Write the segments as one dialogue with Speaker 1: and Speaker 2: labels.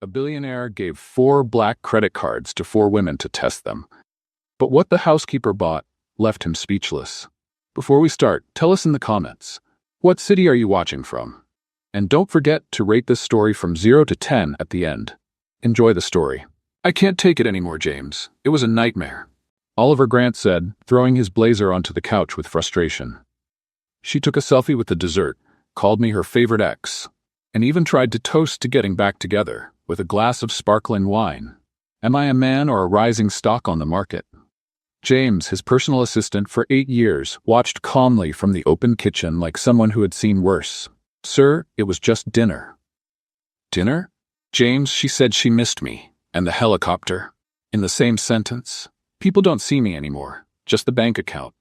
Speaker 1: A billionaire gave 4 black credit cards to 4 women to test them. But what the housekeeper bought left him speechless. Before we start, tell us in the comments, what city are you watching from? And don't forget to rate this story from 0 to 10 at the end. Enjoy the story. I can't take it anymore, James. It was a nightmare, Oliver Grant said, throwing his blazer onto the couch with frustration. She took a selfie with the dessert, called me her favorite ex, and even tried to toast to getting back together with a glass of sparkling wine. Am I a man or a rising stock on the market? James, his personal assistant for 8 years, watched calmly from the open kitchen like someone who had seen worse. Sir, it was just dinner. Dinner? James, she said she missed me. And the helicopter. In the same sentence. People don't see me anymore. Just the bank account.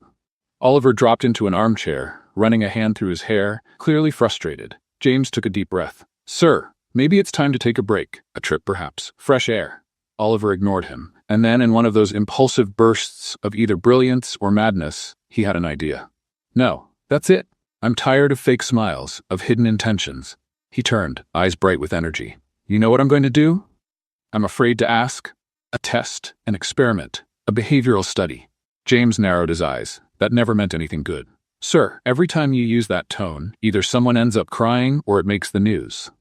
Speaker 1: Oliver dropped into an armchair, running a hand through his hair, clearly frustrated. James took a deep breath. Sir, maybe it's time to take a break. A trip, perhaps. Fresh air. Oliver ignored him, and then in one of those impulsive bursts of either brilliance or madness, he had an idea. No, that's it. I'm tired of fake smiles, of hidden intentions. He turned, eyes bright with energy. You know what I'm going to do? I'm afraid to ask. A test, an experiment, a behavioral study. James narrowed his eyes. That never meant anything good. Sir, every time you use that tone, either someone ends up crying or it makes the news.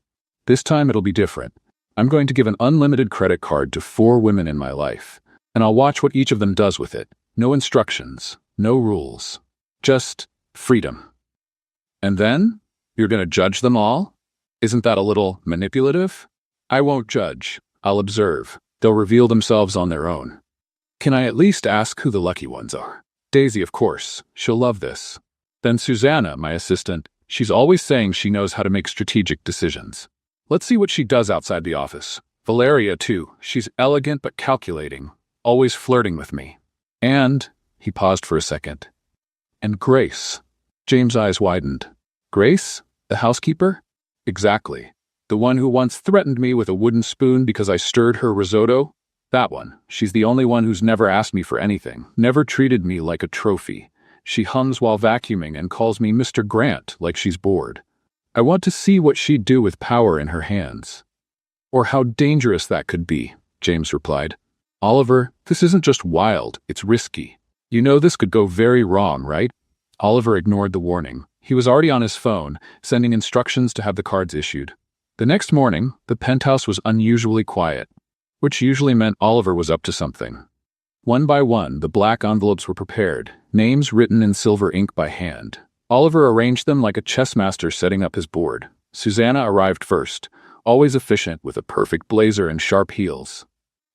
Speaker 1: This time it'll be different. I'm going to give an unlimited credit card to 4 women in my life, and I'll watch what each of them does with it. No instructions, no rules. Just freedom. And then? You're going to judge them all? Isn't that a little manipulative? I won't judge. I'll observe. They'll reveal themselves on their own. Can I at least ask who the lucky ones are? Daisy, of course. She'll love this. Then Susanna, my assistant. She's always saying she knows how to make strategic decisions. Let's see what she does outside the office. Valeria, too. She's elegant but calculating. Always flirting with me. And, he paused for a second. And Grace. James' eyes widened. Grace? The housekeeper? Exactly. The one who once threatened me with a wooden spoon because I stirred her risotto? That one. She's the only one who's never asked me for anything, never treated me like a trophy. She hums while vacuuming and calls me Mr. Grant like she's bored. I want to see what she'd do with power in her hands. Or how dangerous that could be, James replied. Oliver, this isn't just wild, it's risky. You know this could go very wrong, right? Oliver ignored the warning. He was already on his phone, sending instructions to have the cards issued. The next morning, the penthouse was unusually quiet, which usually meant Oliver was up to something. One by one, the black envelopes were prepared, names written in silver ink by hand. Oliver arranged them like a chess master setting up his board. Susanna arrived first, always efficient with a perfect blazer and sharp heels.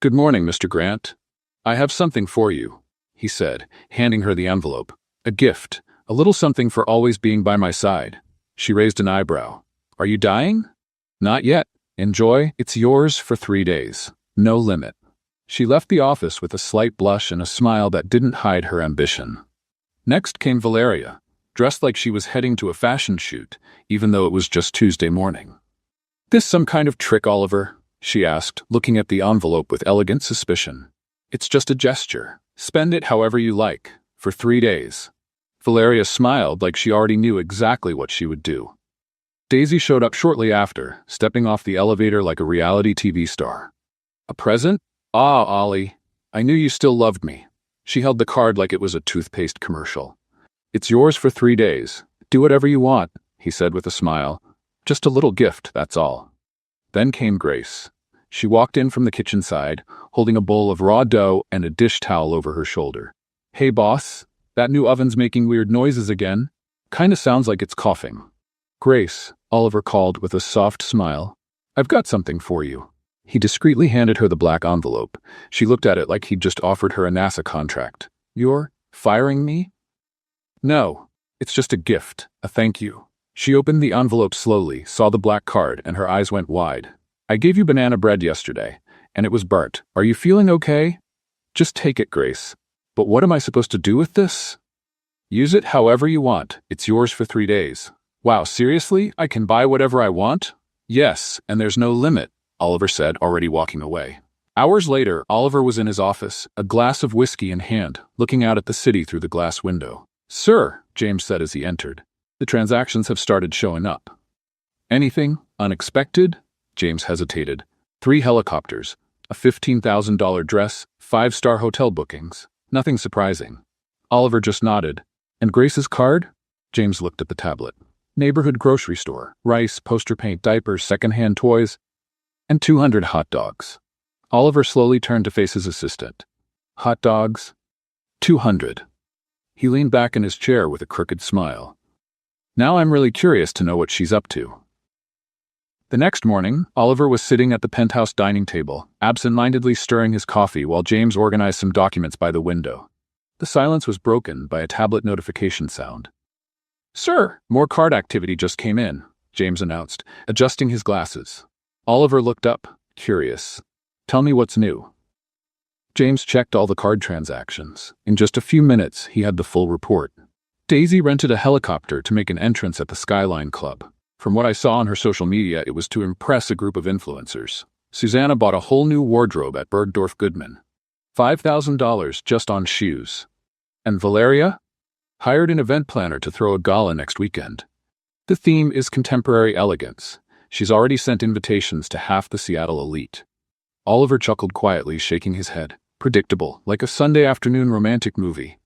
Speaker 1: Good morning, Mr. Grant. I have something for you, he said, handing her the envelope. A gift, a little something for always being by my side. She raised an eyebrow. Are you dying? Not yet. Enjoy. It's yours for 3 days. No limit. She left the office with a slight blush and a smile that didn't hide her ambition. Next came Valeria, dressed like she was heading to a fashion shoot, even though it was just Tuesday morning. This some kind of trick, Oliver? She asked, looking at the envelope with elegant suspicion. It's just a gesture. Spend it however you like, for 3 days. Valeria smiled like she already knew exactly what she would do. Daisy showed up shortly after, stepping off the elevator like a reality TV star. A present? Ah, Ollie. I knew you still loved me. She held the card like it was a toothpaste commercial. It's yours for 3 days. Do whatever you want, he said with a smile. Just a little gift, that's all. Then came Grace. She walked in from the kitchen side, holding a bowl of raw dough and a dish towel over her shoulder. Hey, boss. That new oven's making weird noises again. Kinda sounds like it's coughing. Grace, Oliver called with a soft smile. I've got something for you. He discreetly handed her the black envelope. She looked at it like he'd just offered her a NASA contract. You're firing me? No, it's just a gift, a thank you. She opened the envelope slowly, saw the black card, and her eyes went wide. I gave you banana bread yesterday, and it was burnt. Are you feeling okay? Just take it, Grace. But what am I supposed to do with this? Use it however you want. It's yours for 3 days. Wow, seriously? I can buy whatever I want? Yes, and there's no limit, Oliver said, already walking away. Hours later, Oliver was in his office, a glass of whiskey in hand, looking out at the city through the glass window. Sir, James said as he entered, the transactions have started showing up. Anything unexpected? James hesitated. 3 helicopters, a $15,000 dress, 5-star hotel bookings. Nothing surprising. Oliver just nodded. And Grace's card? James looked at the tablet. Neighborhood grocery store, rice, poster paint, diapers, secondhand toys, and 200 hot dogs. Oliver slowly turned to face his assistant. Hot dogs? 200. He leaned back in his chair with a crooked smile. Now I'm really curious to know what she's up to. The next morning, Oliver was sitting at the penthouse dining table, absent-mindedly stirring his coffee while James organized some documents by the window. The silence was broken by a tablet notification sound. "Sir, more card activity just came in," James announced, adjusting his glasses. Oliver looked up, curious. "Tell me what's new." James checked all the card transactions. In just a few minutes, he had the full report. Daisy rented a helicopter to make an entrance at the Skyline Club. From what I saw on her social media, it was to impress a group of influencers. Susanna bought a whole new wardrobe at Bergdorf Goodman. $5,000 just on shoes. And Valeria? Hired an event planner to throw a gala next weekend. The theme is contemporary elegance. She's already sent invitations to half the Seattle elite. Oliver chuckled quietly, shaking his head. Predictable, like a Sunday afternoon romantic movie.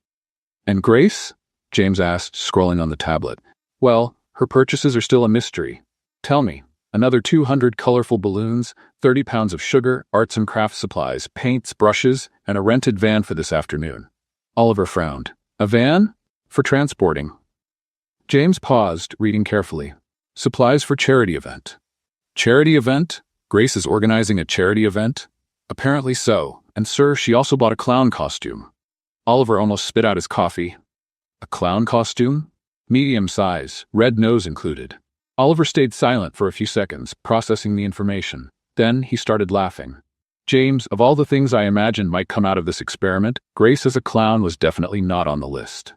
Speaker 1: And Grace? James asked, scrolling on the tablet. Well, her purchases are still a mystery. Tell me, another 200 colorful balloons, 30 pounds of sugar, arts and crafts supplies, paints, brushes, and a rented van for this afternoon. Oliver frowned. A van? For transporting. James paused, reading carefully. Supplies for charity event. Charity event? Grace is organizing a charity event? Apparently so, and sir, she also bought a clown costume. Oliver almost spit out his coffee. A clown costume? Medium size, red nose included. Oliver stayed silent for a few seconds, processing the information. Then he started laughing. James, of all the things I imagined might come out of this experiment, Grace as a clown was definitely not on the list.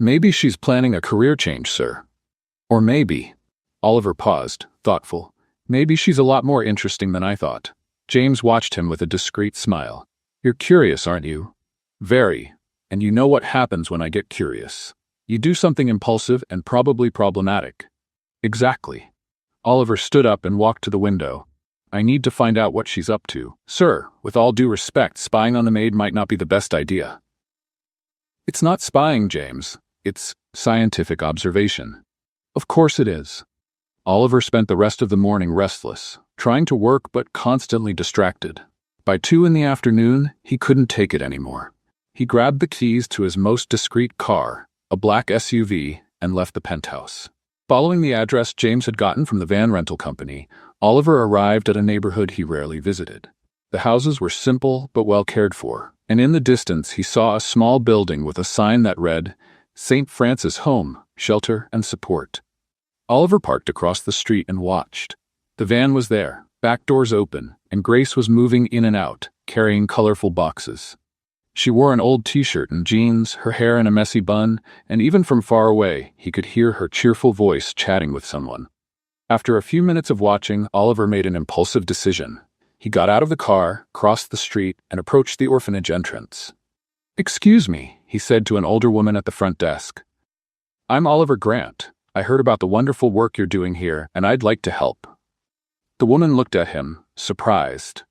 Speaker 1: Maybe she's planning a career change, sir. Or maybe. Oliver paused, thoughtful. Maybe she's a lot more interesting than I thought. James watched him with a discreet smile. You're curious, aren't you? Very. And you know what happens when I get curious. You do something impulsive and probably problematic. Exactly. Oliver stood up and walked to the window. I need to find out what she's up to. Sir, with all due respect, spying on the maid might not be the best idea. It's not spying, James. It's scientific observation. Of course it is. Oliver spent the rest of the morning restless, trying to work but constantly distracted. By 2 in the afternoon, he couldn't take it anymore. He grabbed the keys to his most discreet car, a black SUV, and left the penthouse. Following the address James had gotten from the van rental company, Oliver arrived at a neighborhood he rarely visited. The houses were simple but well cared for, and in the distance he saw a small building with a sign that read, St. Francis Home, Shelter and Support. Oliver parked across the street and watched. The van was there, back doors open, and Grace was moving in and out, carrying colorful boxes. She wore an old t-shirt and jeans, her hair in a messy bun, and even from far away, he could hear her cheerful voice chatting with someone. After a few minutes of watching, Oliver made an impulsive decision. He got out of the car, crossed the street, and approached the orphanage entrance. "Excuse me," he said to an older woman at the front desk. "I'm Oliver Grant. I heard about the wonderful work you're doing here, and I'd like to help." The woman looked at him, surprised.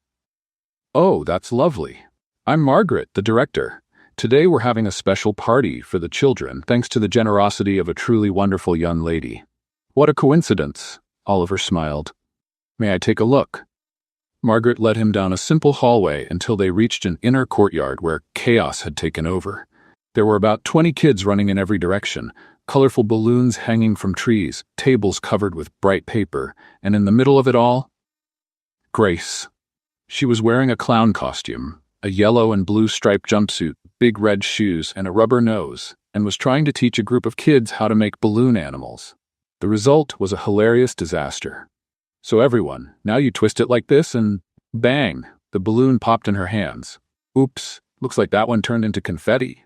Speaker 1: "Oh, that's lovely. I'm Margaret, the director. Today we're having a special party for the children, thanks to the generosity of a truly wonderful young lady." "What a coincidence," Oliver smiled. "May I take a look?" Margaret led him down a simple hallway until they reached an inner courtyard where chaos had taken over. There were about 20 kids running in every direction, colorful balloons hanging from trees, tables covered with bright paper, and in the middle of it all, Grace. She was wearing a clown costume, a yellow and blue striped jumpsuit, big red shoes, and a rubber nose, and was trying to teach a group of kids how to make balloon animals. The result was a hilarious disaster. "So everyone, now you twist it like this and bang, the balloon popped in her hands. Oops, looks like that one turned into confetti."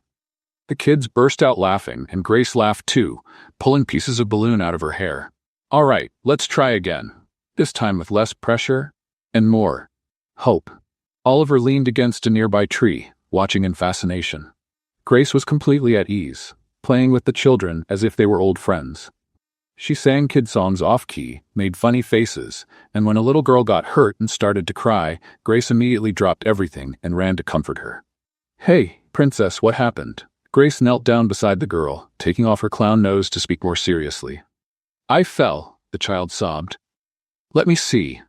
Speaker 1: The kids burst out laughing, and Grace laughed too, pulling pieces of balloon out of her hair. "All right, let's try again. This time with less pressure and more hope." Oliver leaned against a nearby tree, watching in fascination. Grace was completely at ease, playing with the children as if they were old friends. She sang kid songs off-key, made funny faces, and when a little girl got hurt and started to cry, Grace immediately dropped everything and ran to comfort her. "Hey, princess, what happened?" Grace knelt down beside the girl, taking off her clown nose to speak more seriously. "I fell," the child sobbed. "Let me see."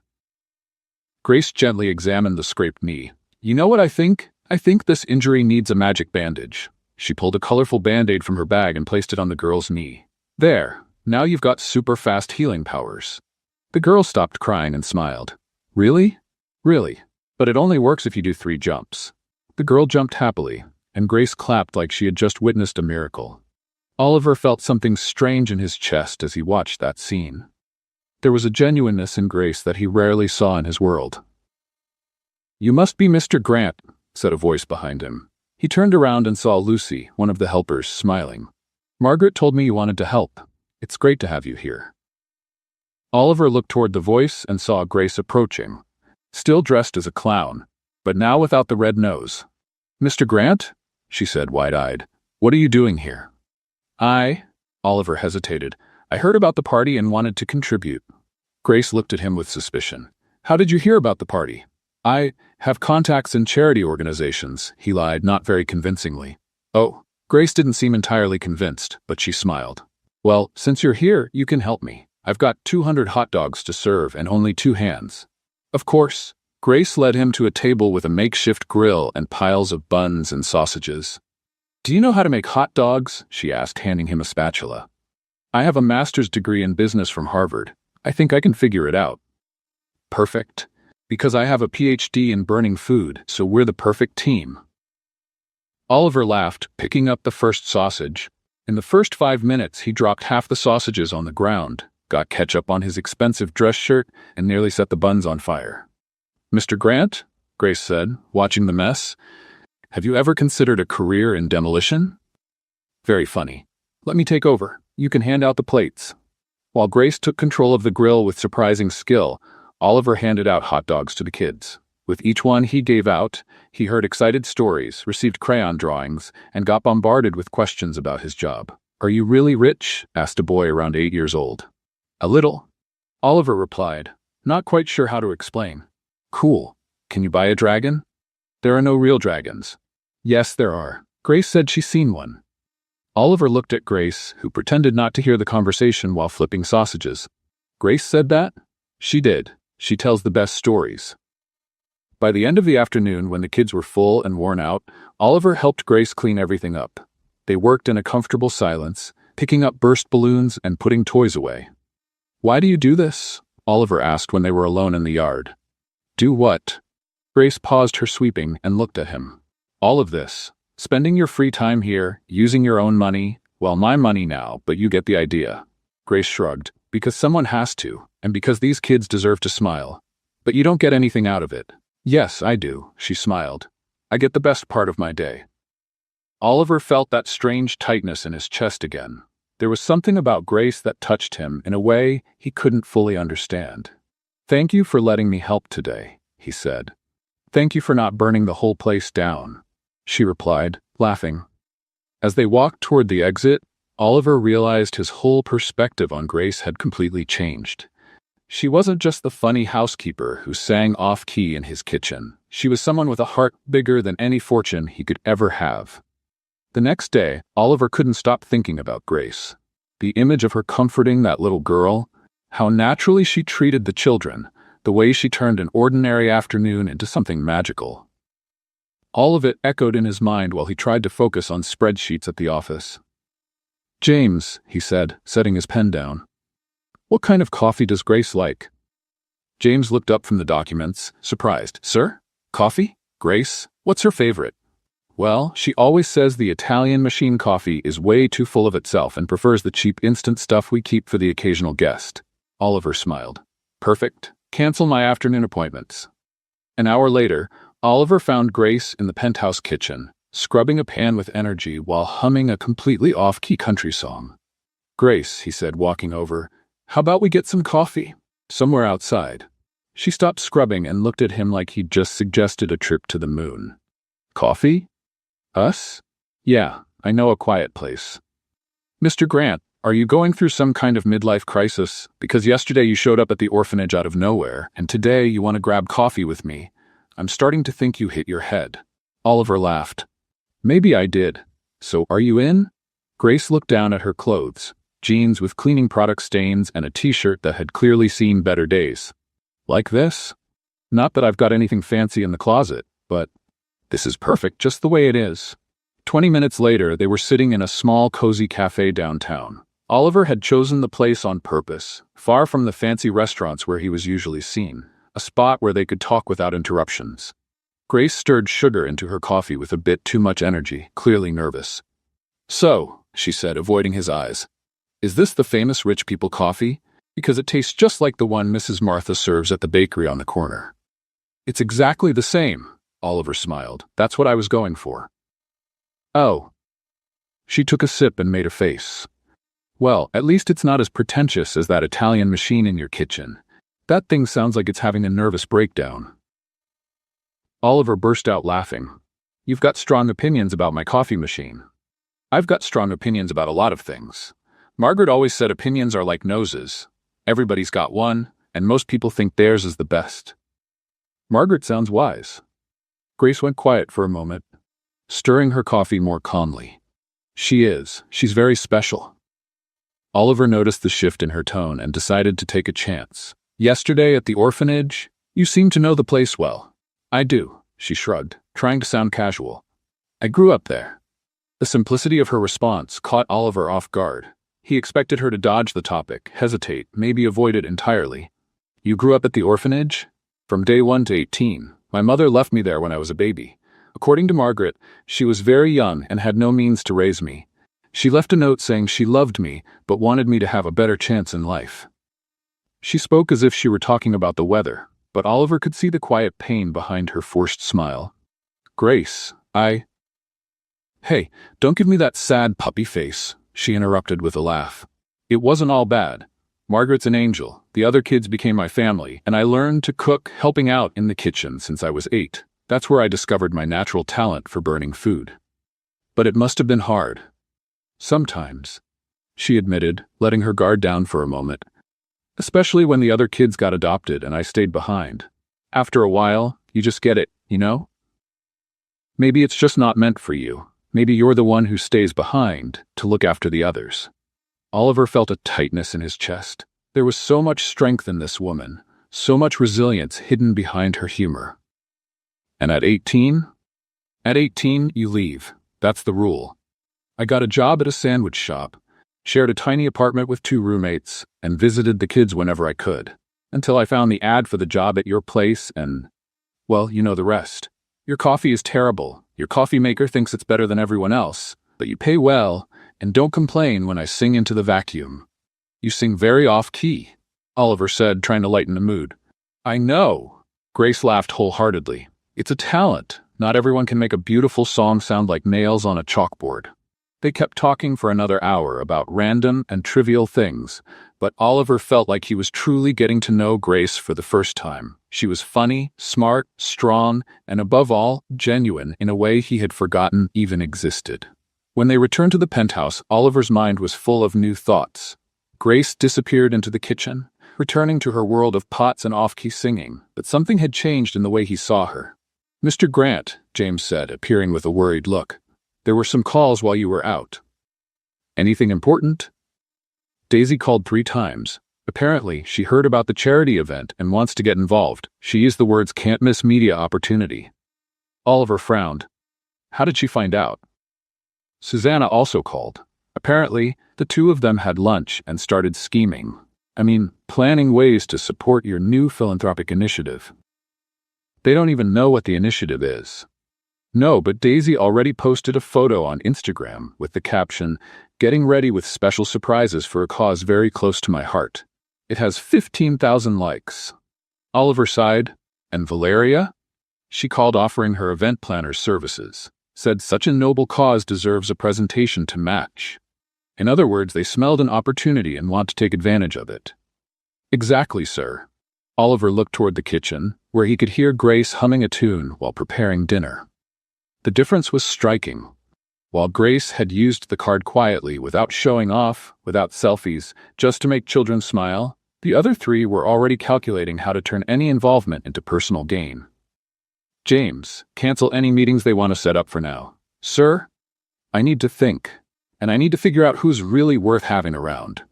Speaker 1: Grace gently examined the scraped knee. "You know what I think? I think this injury needs a magic bandage." She pulled a colorful band-aid from her bag and placed it on the girl's knee. "There, now you've got super fast healing powers." The girl stopped crying and smiled. "Really? Really? But it only works if you do 3 jumps." The girl jumped happily, and Grace clapped like she had just witnessed a miracle. Oliver felt something strange in his chest as he watched that scene. There was a genuineness in Grace that he rarely saw in his world. "You must be Mr. Grant," said a voice behind him. He turned around and saw Lucy, one of the helpers, smiling. "Margaret told me you wanted to help. It's great to have you here." Oliver looked toward the voice and saw Grace approaching, still dressed as a clown, but now without the red nose. "Mr. Grant?" she said, wide-eyed. "What are you doing here?" Oliver hesitated. "I heard about the party and wanted to contribute." Grace looked at him with suspicion. "How did you hear about the party?" "I have contacts in charity organizations," he lied, not very convincingly. "Oh." Grace didn't seem entirely convinced, but she smiled. "Well, since you're here, you can help me. I've got 200 hot dogs to serve and only 2 hands." "Of course." Grace led him to a table with a makeshift grill and piles of buns and sausages. "Do you know how to make hot dogs?" she asked, handing him a spatula. "I have a master's degree in business from Harvard. I think I can figure it out." "Perfect. Because I have a PhD in burning food, so we're the perfect team." Oliver laughed, picking up the first sausage. In the first 5 minutes, he dropped half the sausages on the ground, got ketchup on his expensive dress shirt, and nearly set the buns on fire. "Mr. Grant," Grace said, watching the mess, "have you ever considered a career in demolition?" "Very funny. Let me take over. You can hand out the plates." While Grace took control of the grill with surprising skill, Oliver handed out hot dogs to the kids. With each one he gave out, he heard excited stories, received crayon drawings, and got bombarded with questions about his job. "Are you really rich?" asked a boy around 8 years old. "A little," Oliver replied, not quite sure how to explain. "Cool. Can you buy a dragon?" "There are no real dragons." "Yes, there are." Grace said she's seen one. Oliver looked at Grace, who pretended not to hear the conversation while flipping sausages. "Grace said that?" "She did. She tells the best stories." By the end of the afternoon, when the kids were full and worn out, Oliver helped Grace clean everything up. They worked in a comfortable silence, picking up burst balloons and putting toys away. "Why do you do this?" Oliver asked when they were alone in the yard. "Do what?" Grace paused her sweeping and looked at him. "All of this. Spending your free time here, using your own money, well, my money now, but you get the idea." Grace shrugged. "Because someone has to, and because these kids deserve to smile. But you don't get anything out of it." "Yes, I do," she smiled. "I get the best part of my day." Oliver felt that strange tightness in his chest again. There was something about Grace that touched him in a way he couldn't fully understand. "Thank you for letting me help today," he said. "Thank you for not burning the whole place down," she replied, laughing. As they walked toward the exit, Oliver realized his whole perspective on Grace had completely changed. She wasn't just the funny housekeeper who sang off-key in his kitchen. She was someone with a heart bigger than any fortune he could ever have. The next day, Oliver couldn't stop thinking about Grace. The image of her comforting that little girl, how naturally she treated the children, the way she turned an ordinary afternoon into something magical. All of it echoed in his mind while he tried to focus on spreadsheets at the office. "James," he said, setting his pen down. "What kind of coffee does Grace like?" James looked up from the documents, surprised. "Sir? Coffee? Grace? What's her favorite?" "Well, she always says the Italian machine coffee is way too full of itself and prefers the cheap instant stuff we keep for the occasional guest." Oliver smiled. "Perfect. Cancel my afternoon appointments." An hour later, Oliver found Grace in the penthouse kitchen, scrubbing a pan with energy while humming a completely off-key country song. "Grace," he said, walking over, "how about we get some coffee? Somewhere outside." She stopped scrubbing and looked at him like he'd just suggested a trip to the moon. "Coffee? Us? Yeah, I know a quiet place." "Mr. Grant, Are you going through some kind of midlife crisis? Because yesterday you showed up at the orphanage out of nowhere, and today you want to grab coffee with me. I'm starting to think you hit your head. Oliver laughed. Maybe I did. So are you in? Grace looked down at her clothes, jeans with cleaning product stains and a t-shirt that had clearly seen better days. Like this? Not that I've got anything fancy in the closet, but this is perfect just the way it is. 20 minutes later, they were sitting in a small, cozy cafe downtown. Oliver had chosen the place on purpose, far from the fancy restaurants where he was usually seen, a spot where they could talk without interruptions. Grace stirred sugar into her coffee with a bit too much energy, clearly nervous. So, she said, avoiding his eyes, is this the famous rich people coffee? Because it tastes just like the one Mrs. Martha serves at the bakery on the corner. It's exactly the same, Oliver smiled. That's what I was going for. Oh. She took a sip and made a face. Well, at least it's not as pretentious as that Italian machine in your kitchen. That thing sounds like it's having a nervous breakdown. Oliver burst out laughing. You've got strong opinions about my coffee machine. I've got strong opinions about a lot of things. Margaret always said opinions are like noses. Everybody's got one, and most people think theirs is the best. Margaret sounds wise. Grace went quiet for a moment, stirring her coffee more calmly. She is. She's very special. Oliver noticed the shift in her tone and decided to take a chance. Yesterday at the orphanage, you seem to know the place well. I do, she shrugged, trying to sound casual. I grew up there. The simplicity of her response caught Oliver off guard. He expected her to dodge the topic, hesitate, maybe avoid it entirely. You grew up at the orphanage? From day 1 to 18. My mother left me there when I was a baby. According to Margaret, she was very young and had no means to raise me. She left a note saying she loved me, but wanted me to have a better chance in life. She spoke as if she were talking about the weather, but Oliver could see the quiet pain behind her forced smile. Grace, Hey, don't give me that sad puppy face, she interrupted with a laugh. It wasn't all bad. Margaret's an angel. The other kids became my family, and I learned to cook, helping out in the kitchen since I was 8. That's where I discovered my natural talent for burning food. But it must have been hard. Sometimes, she admitted, letting her guard down for a moment. Especially when the other kids got adopted and I stayed behind. After a while, you just get it, you know? Maybe it's just not meant for you. Maybe you're the one who stays behind to look after the others. Oliver felt a tightness in his chest. There was so much strength in this woman, so much resilience hidden behind her humor. And at 18? At 18, you leave. That's the rule. I got a job at a sandwich shop, shared a tiny apartment with 2 roommates, and visited the kids whenever I could, until I found the ad for the job at your place and, well, you know the rest. Your coffee is terrible. Your coffee maker thinks it's better than everyone else, but you pay well, and don't complain when I sing into the vacuum. You sing very off-key, Oliver said, trying to lighten the mood. I know. Grace laughed wholeheartedly. It's a talent. Not everyone can make a beautiful song sound like nails on a chalkboard. They kept talking for another hour about random and trivial things, but Oliver felt like he was truly getting to know Grace for the first time. She was funny, smart, strong, and above all, genuine in a way he had forgotten even existed. When they returned to the penthouse, Oliver's mind was full of new thoughts. Grace disappeared into the kitchen, returning to her world of pots and off-key singing, but something had changed in the way he saw her. Mr. Grant, James said, appearing with a worried look. There were some calls while you were out. Anything important? Daisy called 3 times. Apparently, she heard about the charity event and wants to get involved. She used the words "can't miss media opportunity." Oliver frowned. How did she find out? Susanna also called. Apparently, the 2 of them had lunch and started scheming. Planning ways to support your new philanthropic initiative. They don't even know what the initiative is. No, but Daisy already posted a photo on Instagram with the caption, "Getting ready with special surprises for a cause very close to my heart." It has 15,000 likes. Oliver sighed. And Valeria? She called offering her event planner's services. Said such a noble cause deserves a presentation to match. In other words, they smelled an opportunity and want to take advantage of it. Exactly, sir. Oliver looked toward the kitchen, where he could hear Grace humming a tune while preparing dinner. The difference was striking. While Grace had used the card quietly, without showing off, without selfies, just to make children smile, the other three were already calculating how to turn any involvement into personal gain. James, cancel any meetings they want to set up for now. Sir, I need to think, and I need to figure out who's really worth having around.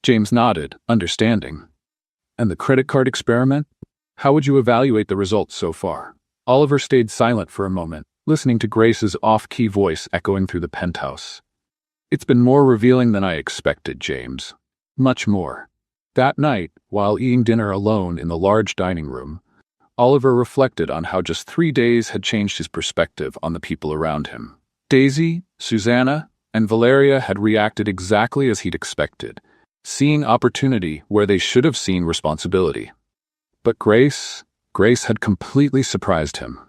Speaker 1: James nodded, understanding. And the credit card experiment? How would you evaluate the results so far? Oliver stayed silent for a moment, listening to Grace's off-key voice echoing through the penthouse. It's been more revealing than I expected, James. Much more. That night, while eating dinner alone in the large dining room, Oliver reflected on how just 3 days had changed his perspective on the people around him. Daisy, Susanna, and Valeria had reacted exactly as he'd expected, seeing opportunity where they should have seen responsibility. But Grace had completely surprised him.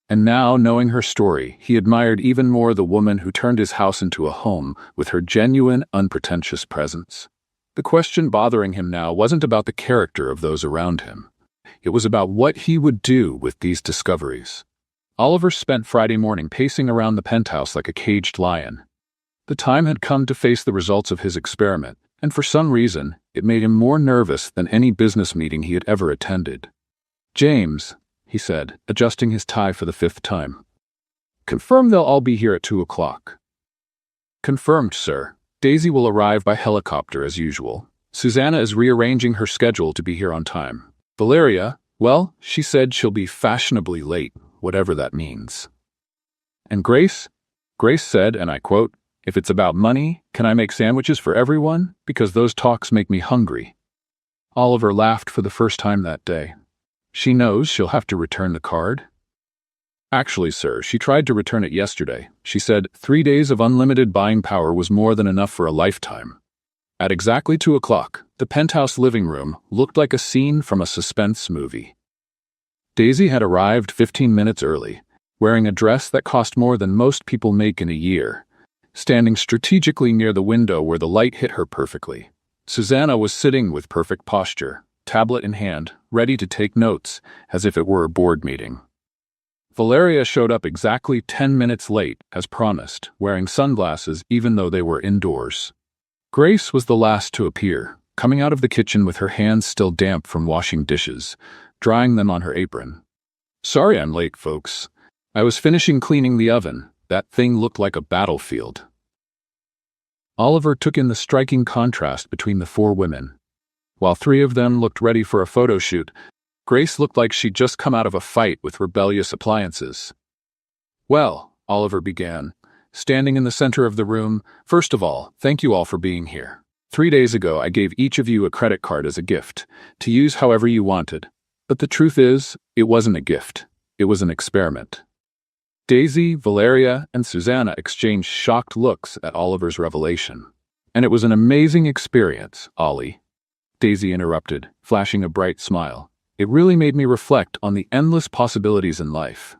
Speaker 1: And now, knowing her story, he admired even more the woman who turned his house into a home with her genuine, unpretentious presence. The question bothering him now wasn't about the character of those around him. It was about what he would do with these discoveries. Oliver spent Friday morning pacing around the penthouse like a caged lion. The time had come to face the results of his experiment, and for some reason, it made him more nervous than any business meeting he had ever attended. James, he said, adjusting his tie for the 5th time. Confirm they'll all be here at 2 o'clock. Confirmed, sir. Daisy will arrive by helicopter as usual. Susanna is rearranging her schedule to be here on time. Valeria, well, she said she'll be fashionably late, whatever that means. And Grace? Grace said, and I quote, if it's about money, can I make sandwiches for everyone? Because those talks make me hungry. Oliver laughed for the first time that day. She knows she'll have to return the card? Actually, sir, she tried to return it yesterday. She said 3 days of unlimited buying power was more than enough for a lifetime. At exactly 2 o'clock, the penthouse living room looked like a scene from a suspense movie. Daisy had arrived 15 minutes early, wearing a dress that cost more than most people make in a year, standing strategically near the window where the light hit her perfectly. Susanna was sitting with perfect posture, tablet in hand, ready to take notes, as if it were a board meeting. Valeria showed up exactly 10 minutes late, as promised, wearing sunglasses even though they were indoors. Grace was the last to appear, coming out of the kitchen with her hands still damp from washing dishes, drying them on her apron. Sorry I'm late, folks. I was finishing cleaning the oven. That thing looked like a battlefield. Oliver took in the striking contrast between the 4 women. While 3 of them looked ready for a photo shoot, Grace looked like she'd just come out of a fight with rebellious appliances. Well, Oliver began, standing in the center of the room, first of all, thank you all for being here. 3 days ago, I gave each of you a credit card as a gift, to use however you wanted. But the truth is, it wasn't a gift. It was an experiment. Daisy, Valeria, and Susanna exchanged shocked looks at Oliver's revelation. And it was an amazing experience, Ollie. Daisy interrupted, flashing a bright smile. It really made me reflect on the endless possibilities in life.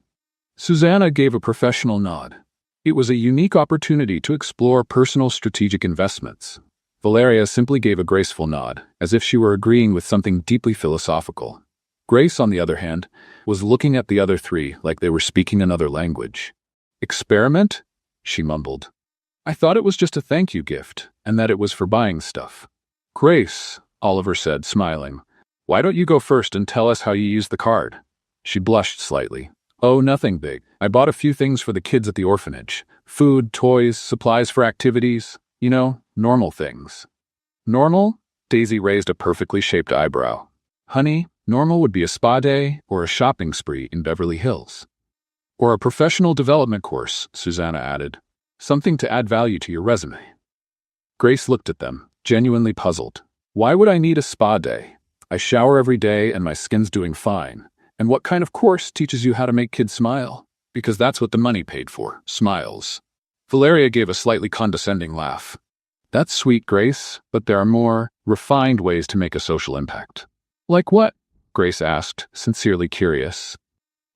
Speaker 1: Susanna gave a professional nod. It was a unique opportunity to explore personal strategic investments. Valeria simply gave a graceful nod, as if she were agreeing with something deeply philosophical. Grace, on the other hand, was looking at the other 3 like they were speaking another language. Experiment? She mumbled. I thought it was just a thank you gift, and that it was for buying stuff. Grace, Oliver said, smiling. Why don't you go first and tell us how you used the card? She blushed slightly. Oh, nothing big. I bought a few things for the kids at the orphanage. Food, toys, supplies for activities. You know, normal things. Normal? Daisy raised a perfectly shaped eyebrow. Honey, normal would be a spa day or a shopping spree in Beverly Hills. Or a professional development course, Susanna added. Something to add value to your resume. Grace looked at them, genuinely puzzled. Why would I need a spa day? I shower every day and my skin's doing fine. And what kind of course teaches you how to make kids smile? Because that's what the money paid for, smiles. Valeria gave a slightly condescending laugh. That's sweet, Grace, but there are more refined ways to make a social impact. Like what? Grace asked, sincerely curious.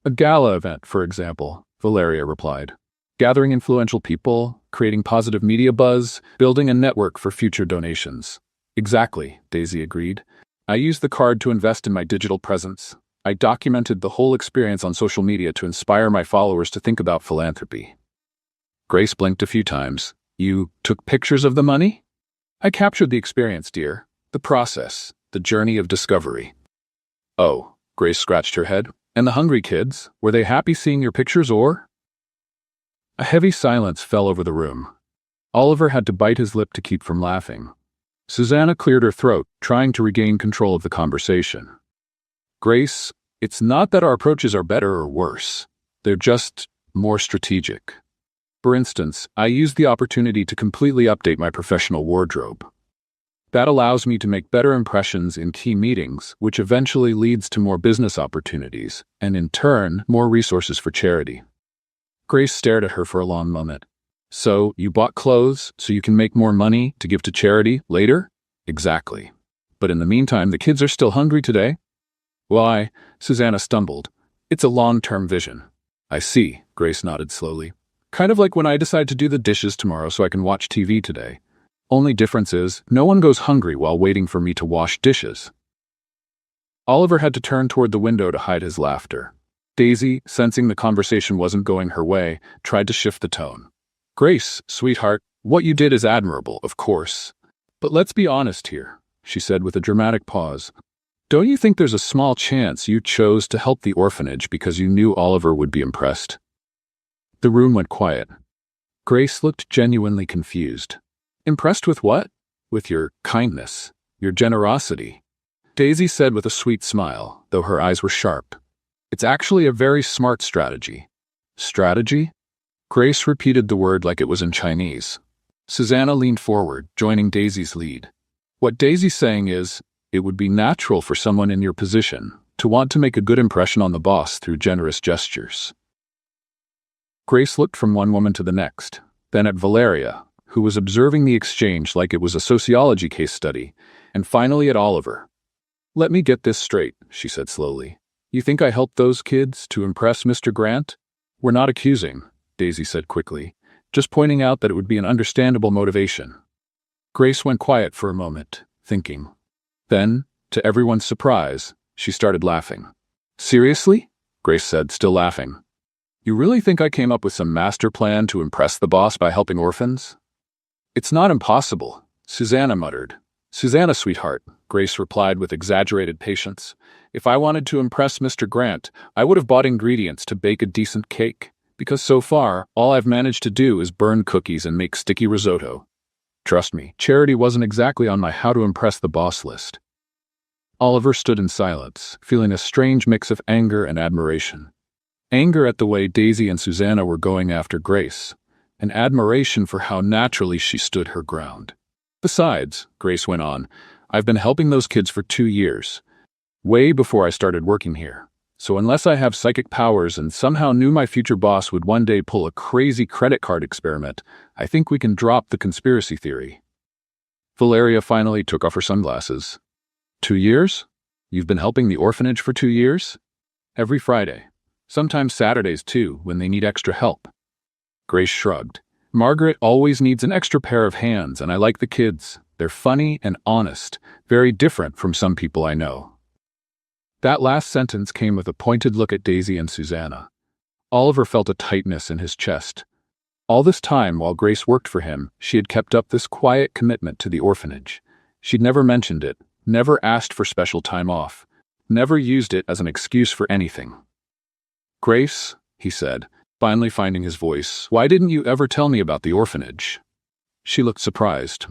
Speaker 1: A gala event, for example, Valeria replied. Gathering influential people, creating positive media buzz, building a network for future donations. Exactly, Daisy agreed. I used the card to invest in my digital presence. I documented the whole experience on social media to inspire my followers to think about philanthropy. Grace blinked a few times. You took pictures of the money? I captured the experience, dear. The process. The journey of discovery. Oh, Grace scratched her head. And the hungry kids, were they happy seeing your pictures or? A heavy silence fell over the room. Oliver had to bite his lip to keep from laughing. Susanna cleared her throat, trying to regain control of the conversation. Grace, it's not that our approaches are better or worse. They're just more strategic. For instance, I used the opportunity to completely update my professional wardrobe. That allows me to make better impressions in key meetings, which eventually leads to more business opportunities, and in turn, more resources for charity. Grace stared at her for a long moment. So, you bought clothes so you can make more money to give to charity later? Exactly. But in the meantime, the kids are still hungry today? Why? Susanna stumbled. It's a long-term vision. I see, Grace nodded slowly. Kind of like when I decide to do the dishes tomorrow so I can watch TV today. Only difference is, no one goes hungry while waiting for me to wash dishes. Oliver had to turn toward the window to hide his laughter. Daisy, sensing the conversation wasn't going her way, tried to shift the tone. Grace, sweetheart, what you did is admirable, of course. But let's be honest here, she said with a dramatic pause. Don't you think there's a small chance you chose to help the orphanage because you knew Oliver would be impressed? The room went quiet. Grace looked genuinely confused. Impressed with what? With your kindness, your generosity. Daisy said with a sweet smile, though her eyes were sharp. It's actually a very smart strategy. Strategy? Grace repeated the word like it was in Chinese. Susanna leaned forward, joining Daisy's lead. What Daisy's saying is, it would be natural for someone in your position to want to make a good impression on the boss through generous gestures. Grace looked from one woman to the next, then at Valeria, who was observing the exchange like it was a sociology case study, and finally at Oliver. Let me get this straight, she said slowly. You think I helped those kids to impress Mr. Grant? We're not accusing, Daisy said quickly, just pointing out that it would be an understandable motivation. Grace went quiet for a moment, thinking. Then, to everyone's surprise, she started laughing. Seriously? Grace said, still laughing. You really think I came up with some master plan to impress the boss by helping orphans? It's not impossible, Susanna muttered. Susanna, sweetheart, Grace replied with exaggerated patience. If I wanted to impress Mr. Grant, I would have bought ingredients to bake a decent cake, because so far, all I've managed to do is burn cookies and make sticky risotto. Trust me, charity wasn't exactly on my how to impress the boss list. Oliver stood in silence, feeling a strange mix of anger and admiration. Anger at the way Daisy and Susanna were going after Grace, and admiration for how naturally she stood her ground. Besides, Grace went on, I've been helping those kids for 2 years, way before I started working here. So unless I have psychic powers and somehow knew my future boss would one day pull a crazy credit card experiment, I think we can drop the conspiracy theory. Valeria finally took off her sunglasses. 2 years? You've been helping the orphanage for 2 years? Every Friday. Sometimes Saturdays too, when they need extra help. Grace shrugged. Margaret always needs an extra pair of hands, and I like the kids. They're funny and honest, very different from some people I know. That last sentence came with a pointed look at Daisy and Susanna. Oliver felt a tightness in his chest. All this time, while Grace worked for him, she had kept up this quiet commitment to the orphanage. She'd never mentioned it, never asked for special time off, never used it as an excuse for anything. Grace, he said, finally finding his voice, why didn't you ever tell me about the orphanage? She looked surprised.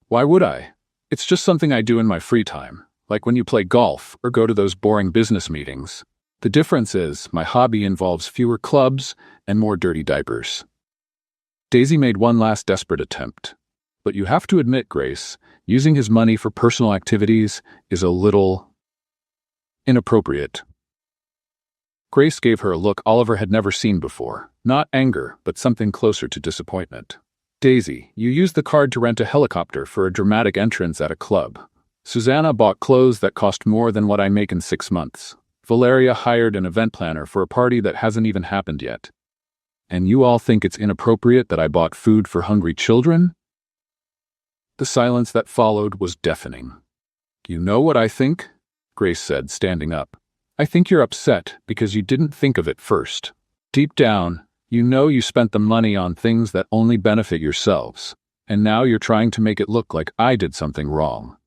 Speaker 1: Why would I? It's just something I do in my free time, like when you play golf or go to those boring business meetings. The difference is, my hobby involves fewer clubs and more dirty diapers. Daisy made one last desperate attempt. But you have to admit, Grace, using his money for personal activities is a little inappropriate. Grace gave her a look Oliver had never seen before. Not anger, but something closer to disappointment. Daisy, you used the card to rent a helicopter for a dramatic entrance at a club. Susanna bought clothes that cost more than what I make in 6 months. Valeria hired an event planner for a party that hasn't even happened yet. And you all think it's inappropriate that I bought food for hungry children? The silence that followed was deafening. You know what I think? Grace said, standing up. I think you're upset because you didn't think of it first. Deep down, You know you spent the money on things that only benefit yourselves, and now you're trying to make it look like I did something wrong."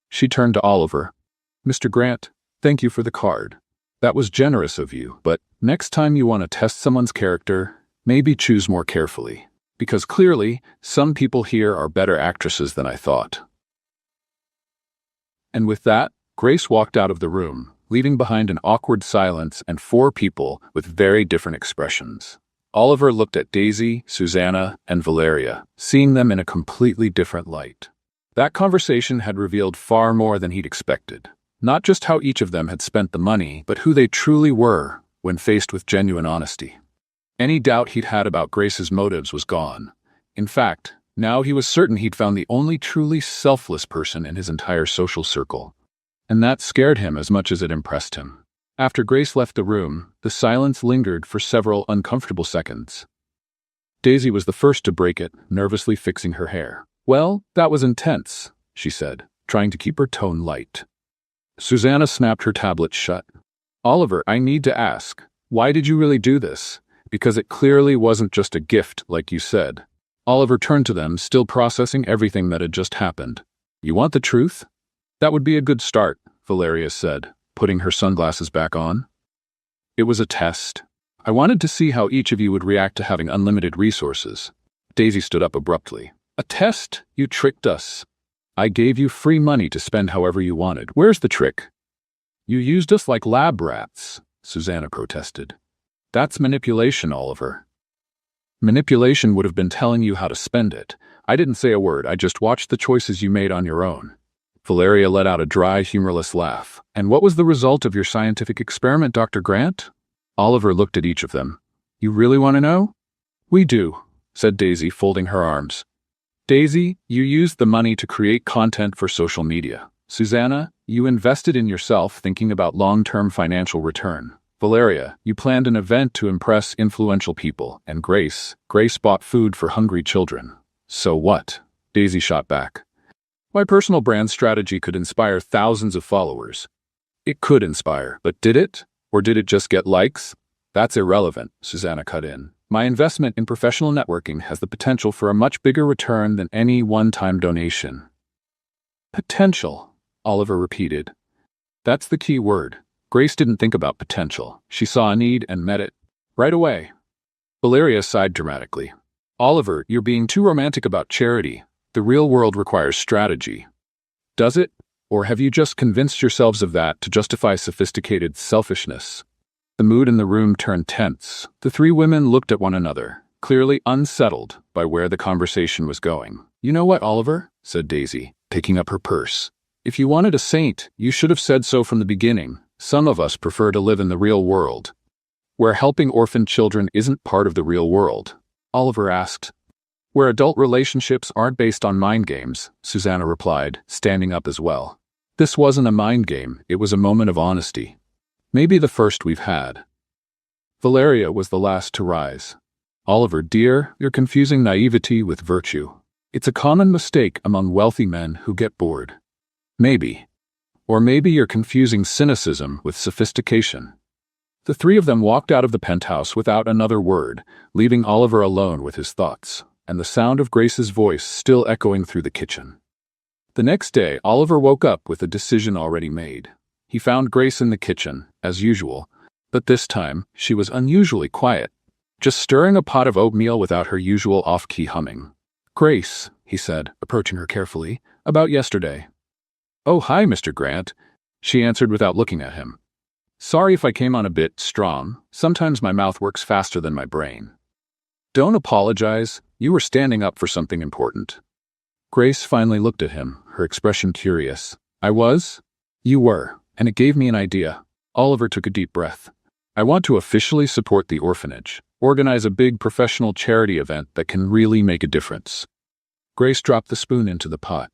Speaker 1: She turned to Oliver. "Mr. Grant, thank you for the card. That was generous of you, but next time you want to test someone's character, maybe choose more carefully. Because clearly, some people here are better actresses than I thought." And with that, Grace walked out of the room, leaving behind an awkward silence and 4 people with very different expressions. Oliver looked at Daisy, Susanna, and Valeria, seeing them in a completely different light. That conversation had revealed far more than he'd expected. Not just how each of them had spent the money, but who they truly were when faced with genuine honesty. Any doubt he'd had about Grace's motives was gone. In fact, now he was certain he'd found the only truly selfless person in his entire social circle. And that scared him as much as it impressed him. After Grace left the room, the silence lingered for several uncomfortable seconds. Daisy was the first to break it, nervously fixing her hair. "Well, that was intense," she said, trying to keep her tone light. Susanna snapped her tablet shut. "Oliver, I need to ask, why did you really do this? Because it clearly wasn't just a gift, like you said." Oliver turned to them, still processing everything that had just happened. "You want the truth?" "That would be a good start," Valeria said, putting her sunglasses back on. "It was a test. I wanted to see how each of you would react to having unlimited resources." Daisy stood up abruptly. "A test? You tricked us. I gave you free money to spend however you wanted. Where's the trick?" "You used us like lab rats," Susanna protested. "That's manipulation, Oliver." "Manipulation would have been telling you how to spend it. I didn't say a word, I just watched the choices you made on your own." Valeria let out a dry, humorless laugh. "And what was the result of your scientific experiment, Dr. Grant?" Oliver looked at each of them. "You really want to know?" "We do," said Daisy, folding her arms. "Daisy, you used the money to create content for social media. Susanna, you invested in yourself thinking about long-term financial return. Valeria, you planned an event to impress influential people. And Grace bought food for hungry children. So what?" Daisy shot back. "My personal brand strategy could inspire thousands of followers." "It could inspire, but did it? Or did it just get likes?" "That's irrelevant," Susanna cut in. "My investment in professional networking has the potential for a much bigger return than any one-time donation." "Potential," Oliver repeated. "That's the key word. Grace didn't think about potential. She saw a need and met it right away." Valeria sighed dramatically. "Oliver, you're being too romantic about charity. The real world requires strategy." "Does it? Or have you just convinced yourselves of that to justify sophisticated selfishness?" The mood in the room turned tense. The 3 women looked at one another, clearly unsettled by where the conversation was going. "You know what, Oliver?" said Daisy, picking up her purse. "If you wanted a saint, you should have said so from the beginning. Some of us prefer to live in the real world." "Where helping orphan children isn't part of the real world?" Oliver asked. "Where adult relationships aren't based on mind games," Susanna replied, standing up as well. "This wasn't a mind game, it was a moment of honesty. Maybe the first we've had." Valeria was the last to rise. "Oliver, dear, you're confusing naivety with virtue. It's a common mistake among wealthy men who get bored." "Maybe. Or maybe you're confusing cynicism with sophistication." The 3 of them walked out of the penthouse without another word, leaving Oliver alone with his thoughts, and the sound of Grace's voice still echoing through the kitchen. The next day, Oliver woke up with a decision already made. He found Grace in the kitchen, as usual, but this time she was unusually quiet, just stirring a pot of oatmeal without her usual off-key humming. "Grace," he said, approaching her carefully, "about yesterday." "Oh, hi, Mr. Grant," she answered without looking at him. "Sorry if I came on a bit strong. Sometimes my mouth works faster than my brain." "Don't apologize. You were standing up for something important." Grace finally looked at him, her expression curious. "I was?" "You were, and it gave me an idea." Oliver took a deep breath. "I want to officially support the orphanage, organize a big professional charity event that can really make a difference." Grace dropped the spoon into the pot.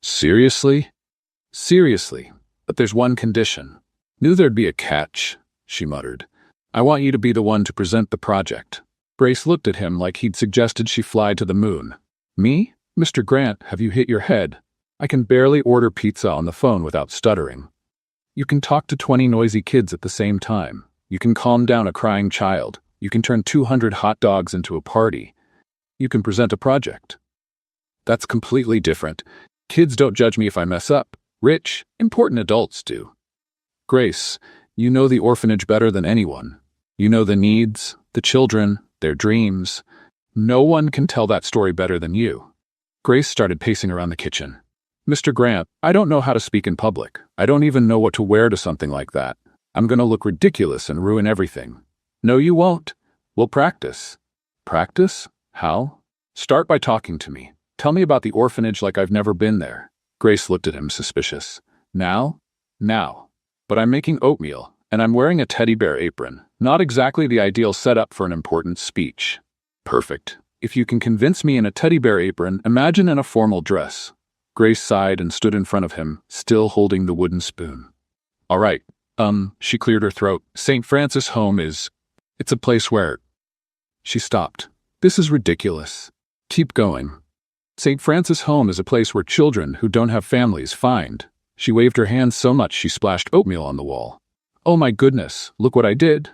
Speaker 1: "Seriously?" "Seriously, but there's one condition." "Knew there'd be a catch," she muttered. "I want you to be the one to present the project." Grace looked at him like he'd suggested she fly to the moon. "Me? Mr. Grant, have you hit your head? I can barely order pizza on the phone without stuttering." "You can talk to 20 noisy kids at the same time. You can calm down a crying child. You can turn 200 hot dogs into a party. You can present a project. That's completely different. Kids don't judge me if I mess up. Rich, important adults do. Grace, you know the orphanage better than anyone. You know the needs, the children, their dreams. No one can tell that story better than you. Grace started pacing around the kitchen. Mr. Grant, I don't know how to speak in public. I don't even know what to wear to something like that. I'm going to look ridiculous and ruin everything. No, you won't. We'll practice. Practice? How? Start by talking to me. Tell me about the orphanage like I've never been there. Grace looked at him suspicious. Now? Now. But I'm making oatmeal, and I'm wearing a teddy bear apron. Not exactly the ideal setup for an important speech. Perfect. If you can convince me in a teddy bear apron, imagine in a formal dress. Grace sighed and stood in front of him, still holding the wooden spoon. All right. She cleared her throat. St. Francis Home it's a place where... She stopped. This is ridiculous. Keep going. St. Francis Home is a place where children who don't have families find. She waved her hands so much she splashed oatmeal on the wall. Oh my goodness, look what I did.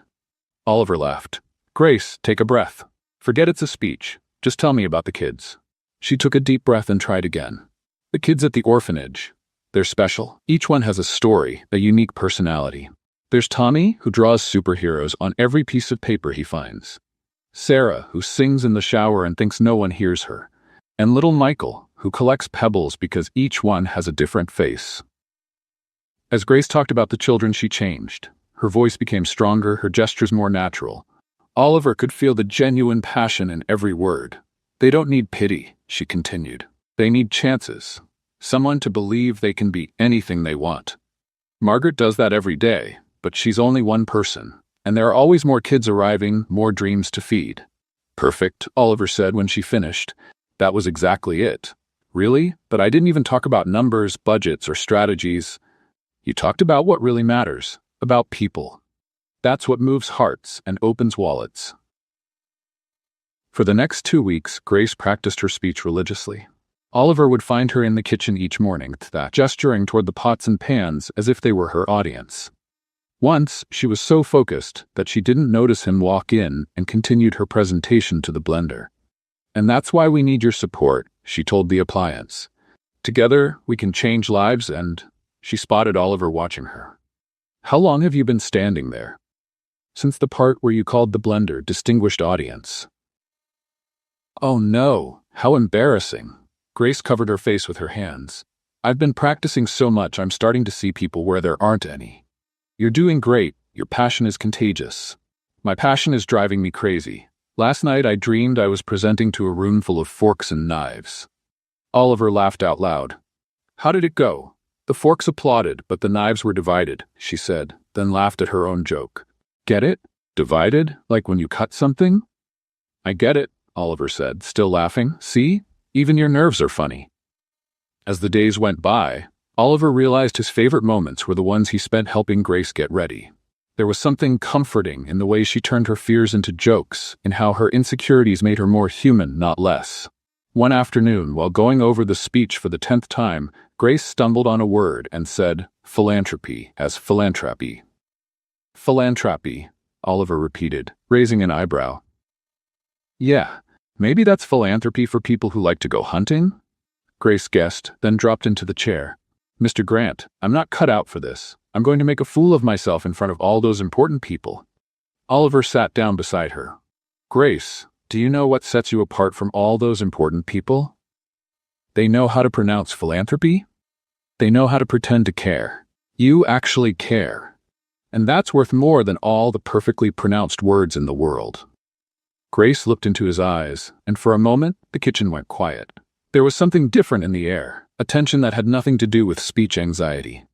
Speaker 1: Oliver laughed. Grace, take a breath. Forget it's a speech. Just tell me about the kids. She took a deep breath and tried again. The kids at the orphanage. They're special. Each one has a story, a unique personality. There's Tommy, who draws superheroes on every piece of paper he finds. Sarah, who sings in the shower and thinks no one hears her. And little Michael, who collects pebbles because each one has a different face. As Grace talked about the children, she changed. Her voice became stronger, her gestures more natural. Oliver could feel the genuine passion in every word. They don't need pity, she continued. They need chances. Someone to believe they can be anything they want. Margaret does that every day, but she's only one person, and there are always more kids arriving, more dreams to feed. Perfect, Oliver said when she finished. That was exactly it. Really? But I didn't even talk about numbers, budgets, or strategies. You talked about what really matters, about people. That's what moves hearts and opens wallets. For the next 2 weeks, Grace practiced her speech religiously. Oliver would find her in the kitchen each morning, gesturing toward the pots and pans as if they were her audience. Once, she was so focused that she didn't notice him walk in and continued her presentation to the blender. And that's why we need your support, she told the appliance. Together, we can change lives and... She spotted Oliver watching her. How long have you been standing there? Since the part where you called the blender distinguished audience. Oh no, how embarrassing. Grace covered her face with her hands. I've been practicing so much I'm starting to see people where there aren't any. You're doing great. Your passion is contagious. My passion is driving me crazy. Last night I dreamed I was presenting to a room full of forks and knives. Oliver laughed out loud. How did it go? The forks applauded, but the knives were divided, she said, then laughed at her own joke. Get it? Divided? Like when you cut something? I get it, Oliver said, still laughing. See? Even your nerves are funny. As the days went by, Oliver realized his favorite moments were the ones he spent helping Grace get ready. There was something comforting in the way she turned her fears into jokes, in how her insecurities made her more human, not less. One afternoon, while going over the speech for the 10th time, Grace stumbled on a word and said, philanthropy, as philanthropy. Philanthropy, Oliver repeated, raising an eyebrow. Yeah, maybe that's philanthropy for people who like to go hunting? Grace guessed, then dropped into the chair. Mr. Grant, I'm not cut out for this. I'm going to make a fool of myself in front of all those important people. Oliver sat down beside her. Grace, do you know what sets you apart from all those important people? They know how to pronounce philanthropy. They know how to pretend to care. You actually care. And that's worth more than all the perfectly pronounced words in the world. Grace looked into his eyes, and for a moment, the kitchen went quiet. There was something different in the air, a tension that had nothing to do with speech anxiety.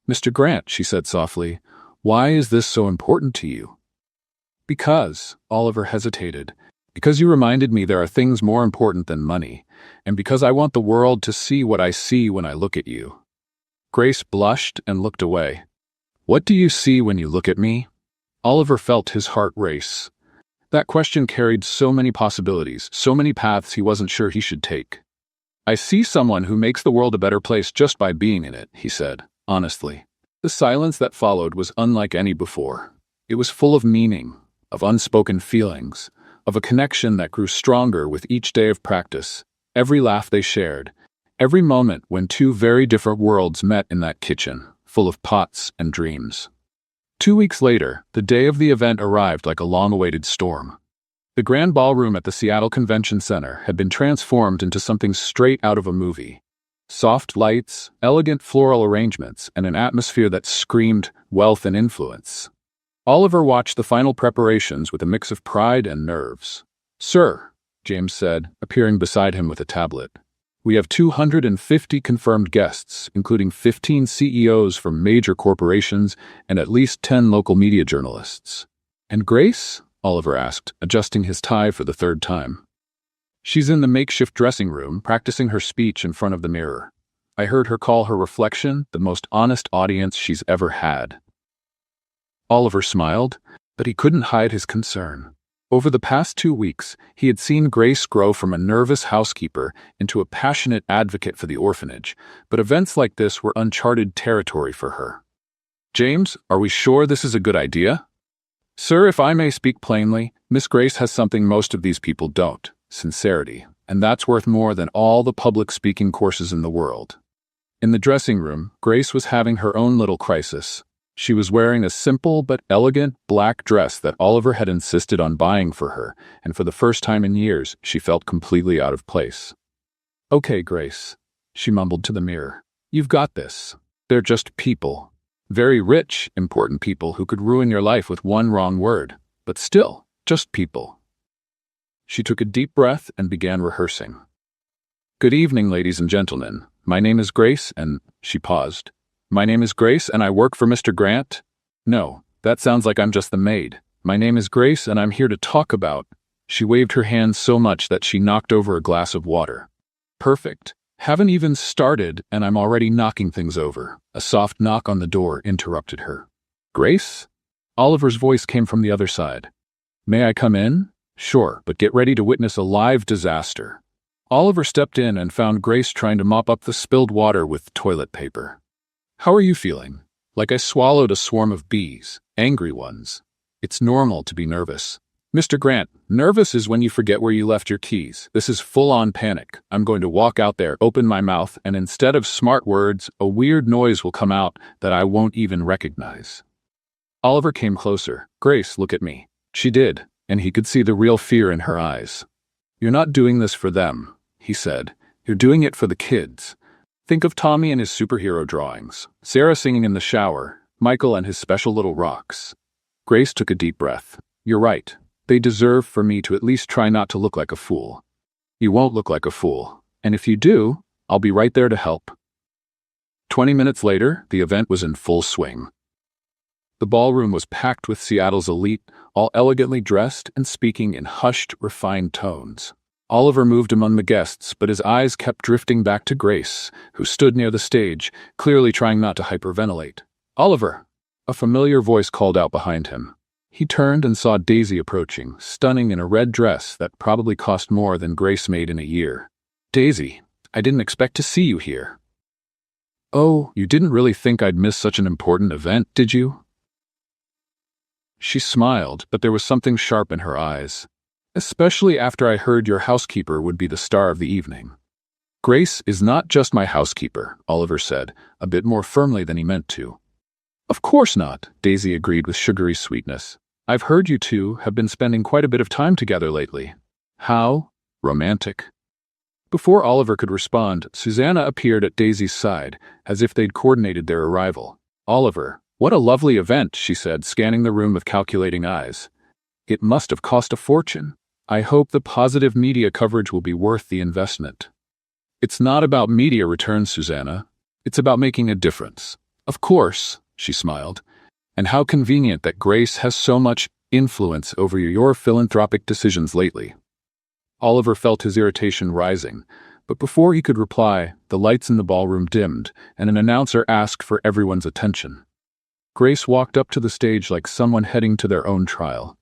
Speaker 1: Mr. Grant, she said softly, why is this so important to you? Because, Oliver hesitated, because you reminded me there are things more important than money, and because I want the world to see what I see when I look at you. Grace blushed and looked away. What do you see when you look at me? Oliver felt his heart race. That question carried so many possibilities, so many paths he wasn't sure he should take. I see someone who makes the world a better place just by being in it, he said, honestly. The silence that followed was unlike any before. It was full of meaning, of unspoken feelings, of a connection that grew stronger with each day of practice, every laugh they shared, every moment when two very different worlds met in that kitchen, full of pots and dreams. 2 weeks later, the day of the event arrived like a long-awaited storm. The grand ballroom at the Seattle Convention Center had been transformed into something straight out of a movie. Soft lights, elegant floral arrangements, and an atmosphere that screamed wealth and influence. Oliver watched the final preparations with a mix of pride and nerves. "Sir," James said, appearing beside him with a tablet, "we have 250 confirmed guests, including 15 CEOs from major corporations and at least 10 local media journalists." "And Grace?" Oliver asked, adjusting his tie for the third time. "She's in the makeshift dressing room, practicing her speech in front of the mirror. I heard her call her reflection the most honest audience she's ever had." Oliver smiled, but he couldn't hide his concern. Over the past 2 weeks, he had seen Grace grow from a nervous housekeeper into a passionate advocate for the orphanage, but events like this were uncharted territory for her. "James, are we sure this is a good idea?" "Sir, if I may speak plainly, Miss Grace has something most of these people don't: sincerity, and that's worth more than all the public speaking courses in the world." In the dressing room, Grace was having her own little crisis. She was wearing a simple but elegant black dress that Oliver had insisted on buying for her, and for the first time in years, she felt completely out of place. "Okay, Grace," she mumbled to the mirror. "You've got this. They're just people. Very rich, important people who could ruin your life with one wrong word, but still, just people." She took a deep breath and began rehearsing. "Good evening, ladies and gentlemen. My name is Grace, and..." She paused. "My name is Grace, and I work for Mr. Grant." "No, that sounds like I'm just the maid. My name is Grace, and I'm here to talk about..." She waved her hand so much that she knocked over a glass of water. "Perfect. Haven't even started, and I'm already knocking things over." A soft knock on the door interrupted her. "Grace?" Oliver's voice came from the other side. "May I come in?" "Sure, but get ready to witness a live disaster." Oliver stepped in and found Grace trying to mop up the spilled water with toilet paper. "How are you feeling?" "Like I swallowed a swarm of bees, angry ones." "It's normal to be nervous." "Mr. Grant, nervous is when you forget where you left your keys. This is full-on panic. I'm going to walk out there, open my mouth, and instead of smart words, a weird noise will come out that I won't even recognize." Oliver came closer. "Grace, look at me." She did, and he could see the real fear in her eyes. "You're not doing this for them," he said. "You're doing it for the kids. Think of Tommy and his superhero drawings, Sarah singing in the shower, Michael and his special little rocks." Grace took a deep breath. "You're right. They deserve for me to at least try not to look like a fool." "You won't look like a fool. And if you do, I'll be right there to help." 20 minutes later, the event was in full swing. The ballroom was packed with Seattle's elite, all elegantly dressed and speaking in hushed, refined tones. Oliver moved among the guests, but his eyes kept drifting back to Grace, who stood near the stage, clearly trying not to hyperventilate. "Oliver!" A familiar voice called out behind him. He turned and saw Daisy approaching, stunning in a red dress that probably cost more than Grace made in a year. "Daisy, I didn't expect to see you here." "Oh, you didn't really think I'd miss such an important event, did you?" She smiled, but there was something sharp in her eyes. "Especially after I heard your housekeeper would be the star of the evening." "Grace is not just my housekeeper," Oliver said, a bit more firmly than he meant to. "Of course not," Daisy agreed with sugary sweetness. "I've heard you two have been spending quite a bit of time together lately." "How romantic." Before Oliver could respond, Susanna appeared at Daisy's side, as if they'd coordinated their arrival. "Oliver, what a lovely event," she said, scanning the room with calculating eyes. "It must have cost a fortune. I hope the positive media coverage will be worth the investment." "It's not about media returns, Susanna. It's about making a difference." "Of course," she smiled. "And how convenient that Grace has so much influence over your philanthropic decisions lately." Oliver felt his irritation rising, but before he could reply, the lights in the ballroom dimmed, and an announcer asked for everyone's attention. Grace walked up to the stage like someone heading to their own trial.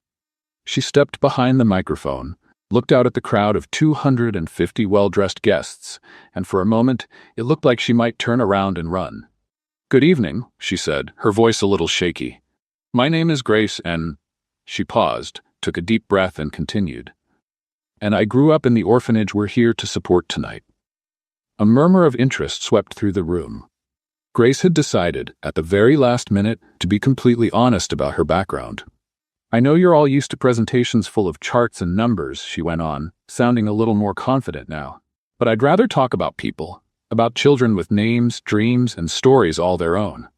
Speaker 1: She stepped behind the microphone, looked out at the crowd of 250 well-dressed guests, and for a moment it looked like she might turn around and run. "Good evening," she said, her voice a little shaky. "My name is Grace, and..." She paused, took a deep breath, and continued. And I grew up in the orphanage we're here to support tonight. A murmur of interest swept through the room. Grace had decided, at the very last minute, to be completely honest about her background. I know you're all used to presentations full of charts and numbers, she went on, sounding a little more confident now. But I'd rather talk about people, about children with names, dreams, and stories all their own.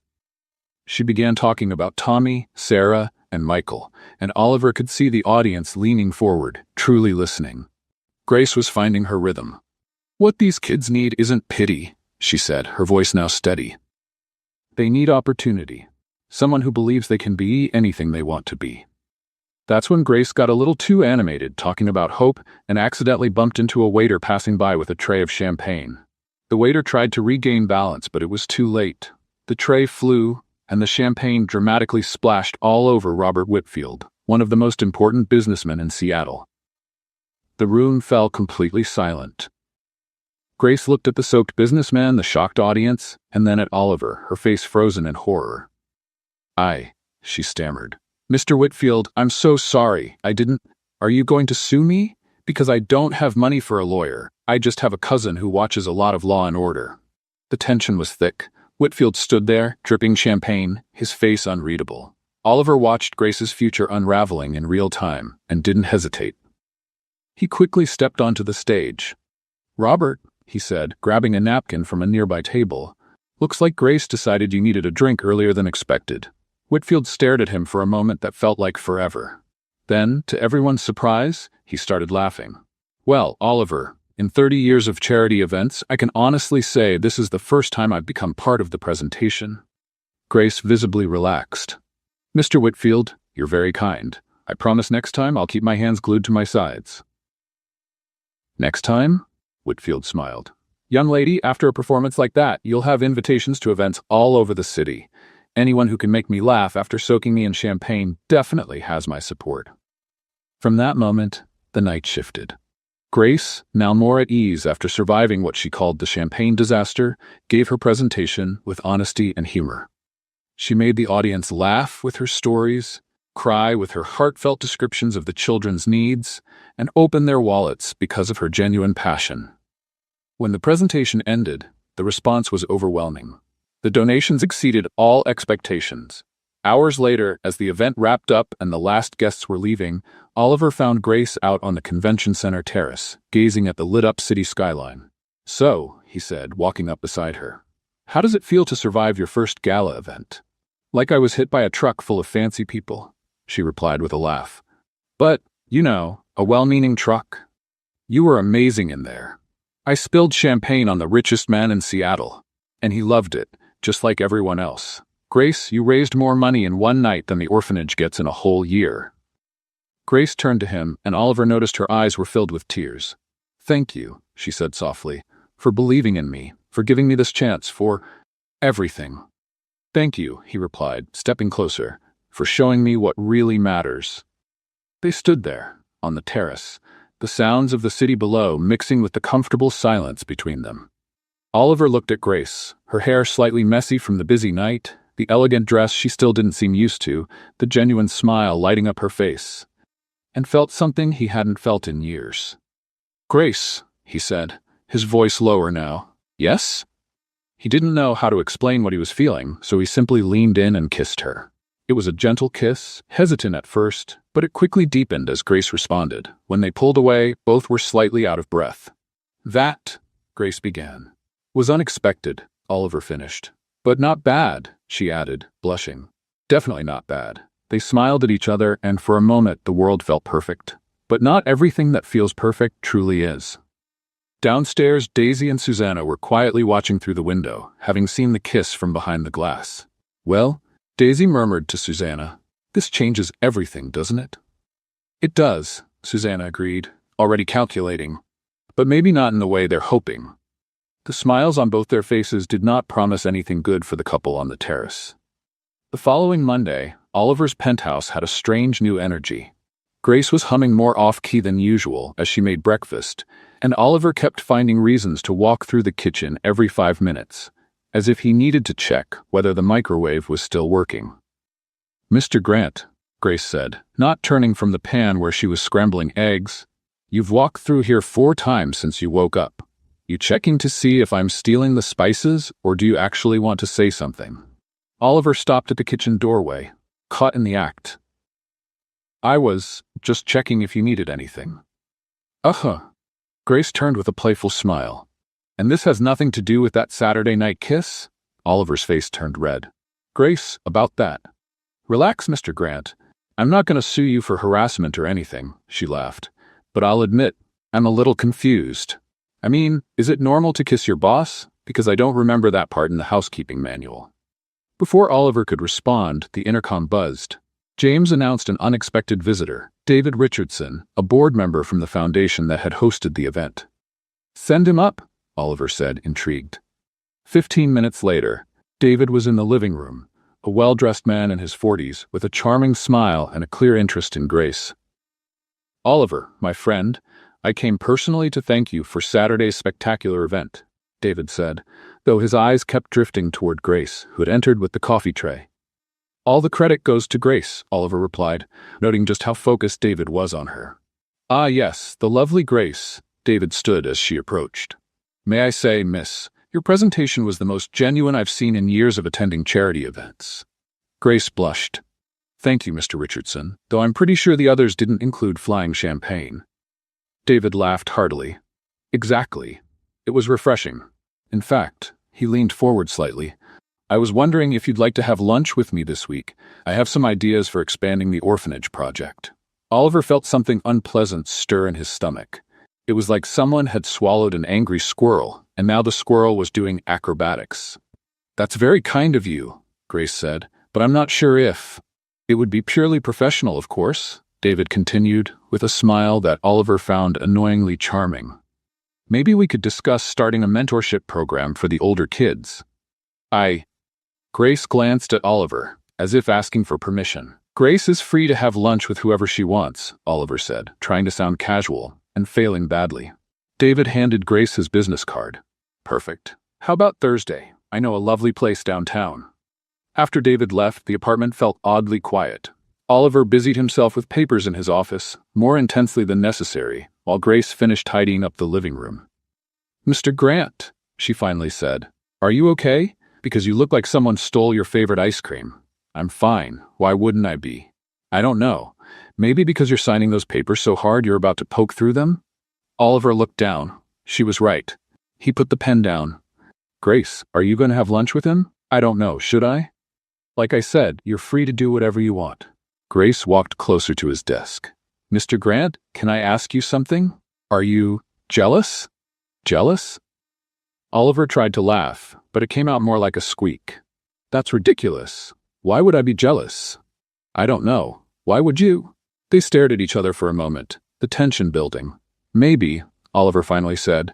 Speaker 1: She began talking about Tommy, Sarah, and Michael, and Oliver could see the audience leaning forward, truly listening. Grace was finding her rhythm. What these kids need isn't pity, she said, her voice now steady. They need opportunity. Someone who believes they can be anything they want to be. That's when Grace got a little too animated, talking about hope, and accidentally bumped into a waiter passing by with a tray of champagne. The waiter tried to regain balance, but it was too late. The tray flew, and the champagne dramatically splashed all over Robert Whitfield, one of the most important businessmen in Seattle. The room fell completely silent. Grace looked at the soaked businessman, the shocked audience, and then at Oliver, her face frozen in horror. She stammered. Mr. Whitfield, I'm so sorry. Are you going to sue me? Because I don't have money for a lawyer. I just have a cousin who watches a lot of Law and Order. The tension was thick. Whitfield stood there, dripping champagne, his face unreadable. Oliver watched Grace's future unraveling in real time and didn't hesitate. He quickly stepped onto the stage. Robert, he said, grabbing a napkin from a nearby table. Looks like Grace decided you needed a drink earlier than expected. Whitfield stared at him for a moment that felt like forever. Then, to everyone's surprise, he started laughing. Well, Oliver, in 30 years of charity events, I can honestly say this is the first time I've become part of the presentation. Grace visibly relaxed. Mr. Whitfield, you're very kind. I promise next time I'll keep my hands glued to my sides. Next time? Whitfield smiled. Young lady, after a performance like that, you'll have invitations to events all over the city. Anyone who can make me laugh after soaking me in champagne definitely has my support. From that moment, the night shifted. Grace, now more at ease after surviving what she called the champagne disaster, gave her presentation with honesty and humor. She made the audience laugh with her stories, cry with her heartfelt descriptions of the children's needs, and open their wallets because of her genuine passion. When the presentation ended, the response was overwhelming. The donations exceeded all expectations. Hours later, as the event wrapped up and the last guests were leaving, Oliver found Grace out on the convention center terrace, gazing at the lit-up city skyline. So, he said, walking up beside her, how does it feel to survive your first gala event? Like I was hit by a truck full of fancy people, she replied with a laugh. But, you know, a well-meaning truck. You were amazing in there. I spilled champagne on the richest man in Seattle, and he loved it, just like everyone else. Grace, you raised more money in one night than the orphanage gets in a whole year. Grace turned to him, and Oliver noticed her eyes were filled with tears. Thank you, she said softly, for believing in me, for giving me this chance, for everything. Thank you, he replied, stepping closer, for showing me what really matters. They stood there, on the terrace, the sounds of the city below mixing with the comfortable silence between them. Oliver looked at Grace, her hair slightly messy from the busy night, the elegant dress she still didn't seem used to, the genuine smile lighting up her face, and felt something he hadn't felt in years. Grace, he said, his voice lower now. Yes? He didn't know how to explain what he was feeling, so he simply leaned in and kissed her. It was a gentle kiss, hesitant at first, but it quickly deepened as Grace responded. When they pulled away, both were slightly out of breath. That, Grace began, was unexpected, Oliver finished. But not bad, she added, blushing. Definitely not bad. They smiled at each other, and for a moment the world felt perfect. But not everything that feels perfect truly is. Downstairs, Daisy and Susanna were quietly watching through the window, having seen the kiss from behind the glass. Well, Daisy murmured to Susanna, this changes everything, doesn't it? It does, Susanna agreed, already calculating. But maybe not in the way they're hoping. The smiles on both their faces did not promise anything good for the couple on the terrace. The following Monday, Oliver's penthouse had a strange new energy. Grace was humming more off-key than usual as she made breakfast, and Oliver kept finding reasons to walk through the kitchen every 5 minutes, as if he needed to check whether the microwave was still working. Mr. Grant, Grace said, not turning from the pan where she was scrambling eggs. You've walked through here 4 times since you woke up. You checking to see if I'm stealing the spices, or do you actually want to say something? Oliver stopped at the kitchen doorway, caught in the act. I was just checking if you needed anything. Uh-huh. Grace turned with a playful smile. And this has nothing to do with that Saturday night kiss? Oliver's face turned red. Grace, about that. Relax, Mr. Grant. I'm not going to sue you for harassment or anything, she laughed. But I'll admit, I'm a little confused. I mean, is it normal to kiss your boss? Because I don't remember that part in the housekeeping manual. Before Oliver could respond, the intercom buzzed. James announced an unexpected visitor, David Richardson, a board member from the foundation that had hosted the event. Send him up, Oliver said, intrigued. 15 minutes later, David was in the living room, a well-dressed man in his 40s with a charming smile and a clear interest in Grace. Oliver, my friend, I came personally to thank you for Saturday's spectacular event, David said, though his eyes kept drifting toward Grace, who had entered with the coffee tray. All the credit goes to Grace, Oliver replied, noting just how focused David was on her. Ah yes, the lovely Grace, David stood as she approached. May I say, miss, your presentation was the most genuine I've seen in years of attending charity events. Grace blushed. Thank you, Mr. Richardson, though I'm pretty sure the others didn't include flying champagne. David laughed heartily. Exactly. It was refreshing. In fact, he leaned forward slightly. I was wondering if you'd like to have lunch with me this week. I have some ideas for expanding the orphanage project. Oliver felt something unpleasant stir in his stomach. It was like someone had swallowed an angry squirrel, and now the squirrel was doing acrobatics. That's very kind of you, Grace said, but I'm not sure if... It would be purely professional, of course, David continued, with a smile that Oliver found annoyingly charming. Maybe we could discuss starting a mentorship program for the older kids. Grace glanced at Oliver, as if asking for permission. Grace is free to have lunch with whoever she wants, Oliver said, trying to sound casual, and failing badly. David handed Grace his business card. Perfect. How about Thursday? I know a lovely place downtown. After David left, the apartment felt oddly quiet. Oliver busied himself with papers in his office, more intensely than necessary, while Grace finished tidying up the living room. Mr. Grant, she finally said, are you okay? Because you look like someone stole your favorite ice cream. I'm fine. Why wouldn't I be? I don't know. Maybe because you're signing those papers so hard you're about to poke through them? Oliver looked down. She was right. He put the pen down. Grace, are you going to have lunch with him? I don't know. Should I? Like I said, you're free to do whatever you want. Grace walked closer to his desk. Mr. Grant, can I ask you something? Are you jealous? Jealous? Oliver tried to laugh, but it came out more like a squeak. That's ridiculous. Why would I be jealous? I don't know. Why would you? They stared at each other for a moment, the tension building. Maybe, Oliver finally said,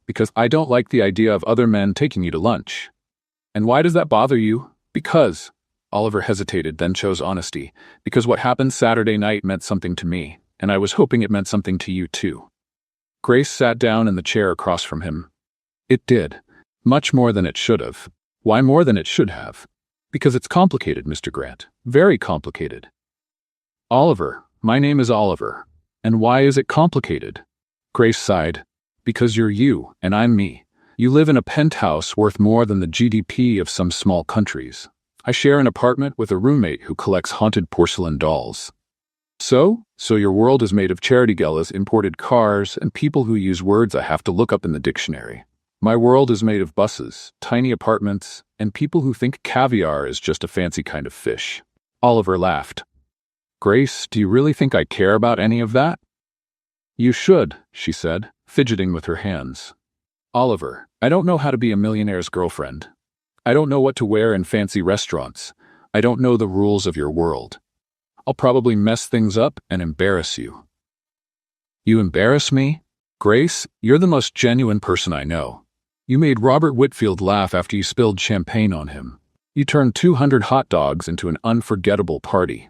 Speaker 1: because I don't like the idea of other men taking you to lunch. And why does that bother you? Because, Oliver hesitated, then chose honesty, because what happened Saturday night meant something to me, and I was hoping it meant something to you too. Grace sat down in the chair across from him. It did. Much more than it should have. Why more than it should have? Because it's complicated, Mr. Grant. Very complicated. Oliver, my name is Oliver. And why is it complicated? Grace sighed. Because you're you, and I'm me. You live in a penthouse worth more than the GDP of some small countries. I share an apartment with a roommate who collects haunted porcelain dolls. So your world is made of charity galas, imported cars, and people who use words I have to look up in the dictionary. My world is made of buses, tiny apartments, and people who think caviar is just a fancy kind of fish. Oliver laughed. Grace, do you really think I care about any of that? You should, she said, fidgeting with her hands. Oliver, I don't know how to be a millionaire's girlfriend. I don't know what to wear in fancy restaurants. I don't know the rules of your world. I'll probably mess things up and embarrass you. You embarrass me? Grace, you're the most genuine person I know. You made Robert Whitfield laugh after you spilled champagne on him. You turned 200 hot dogs into an unforgettable party.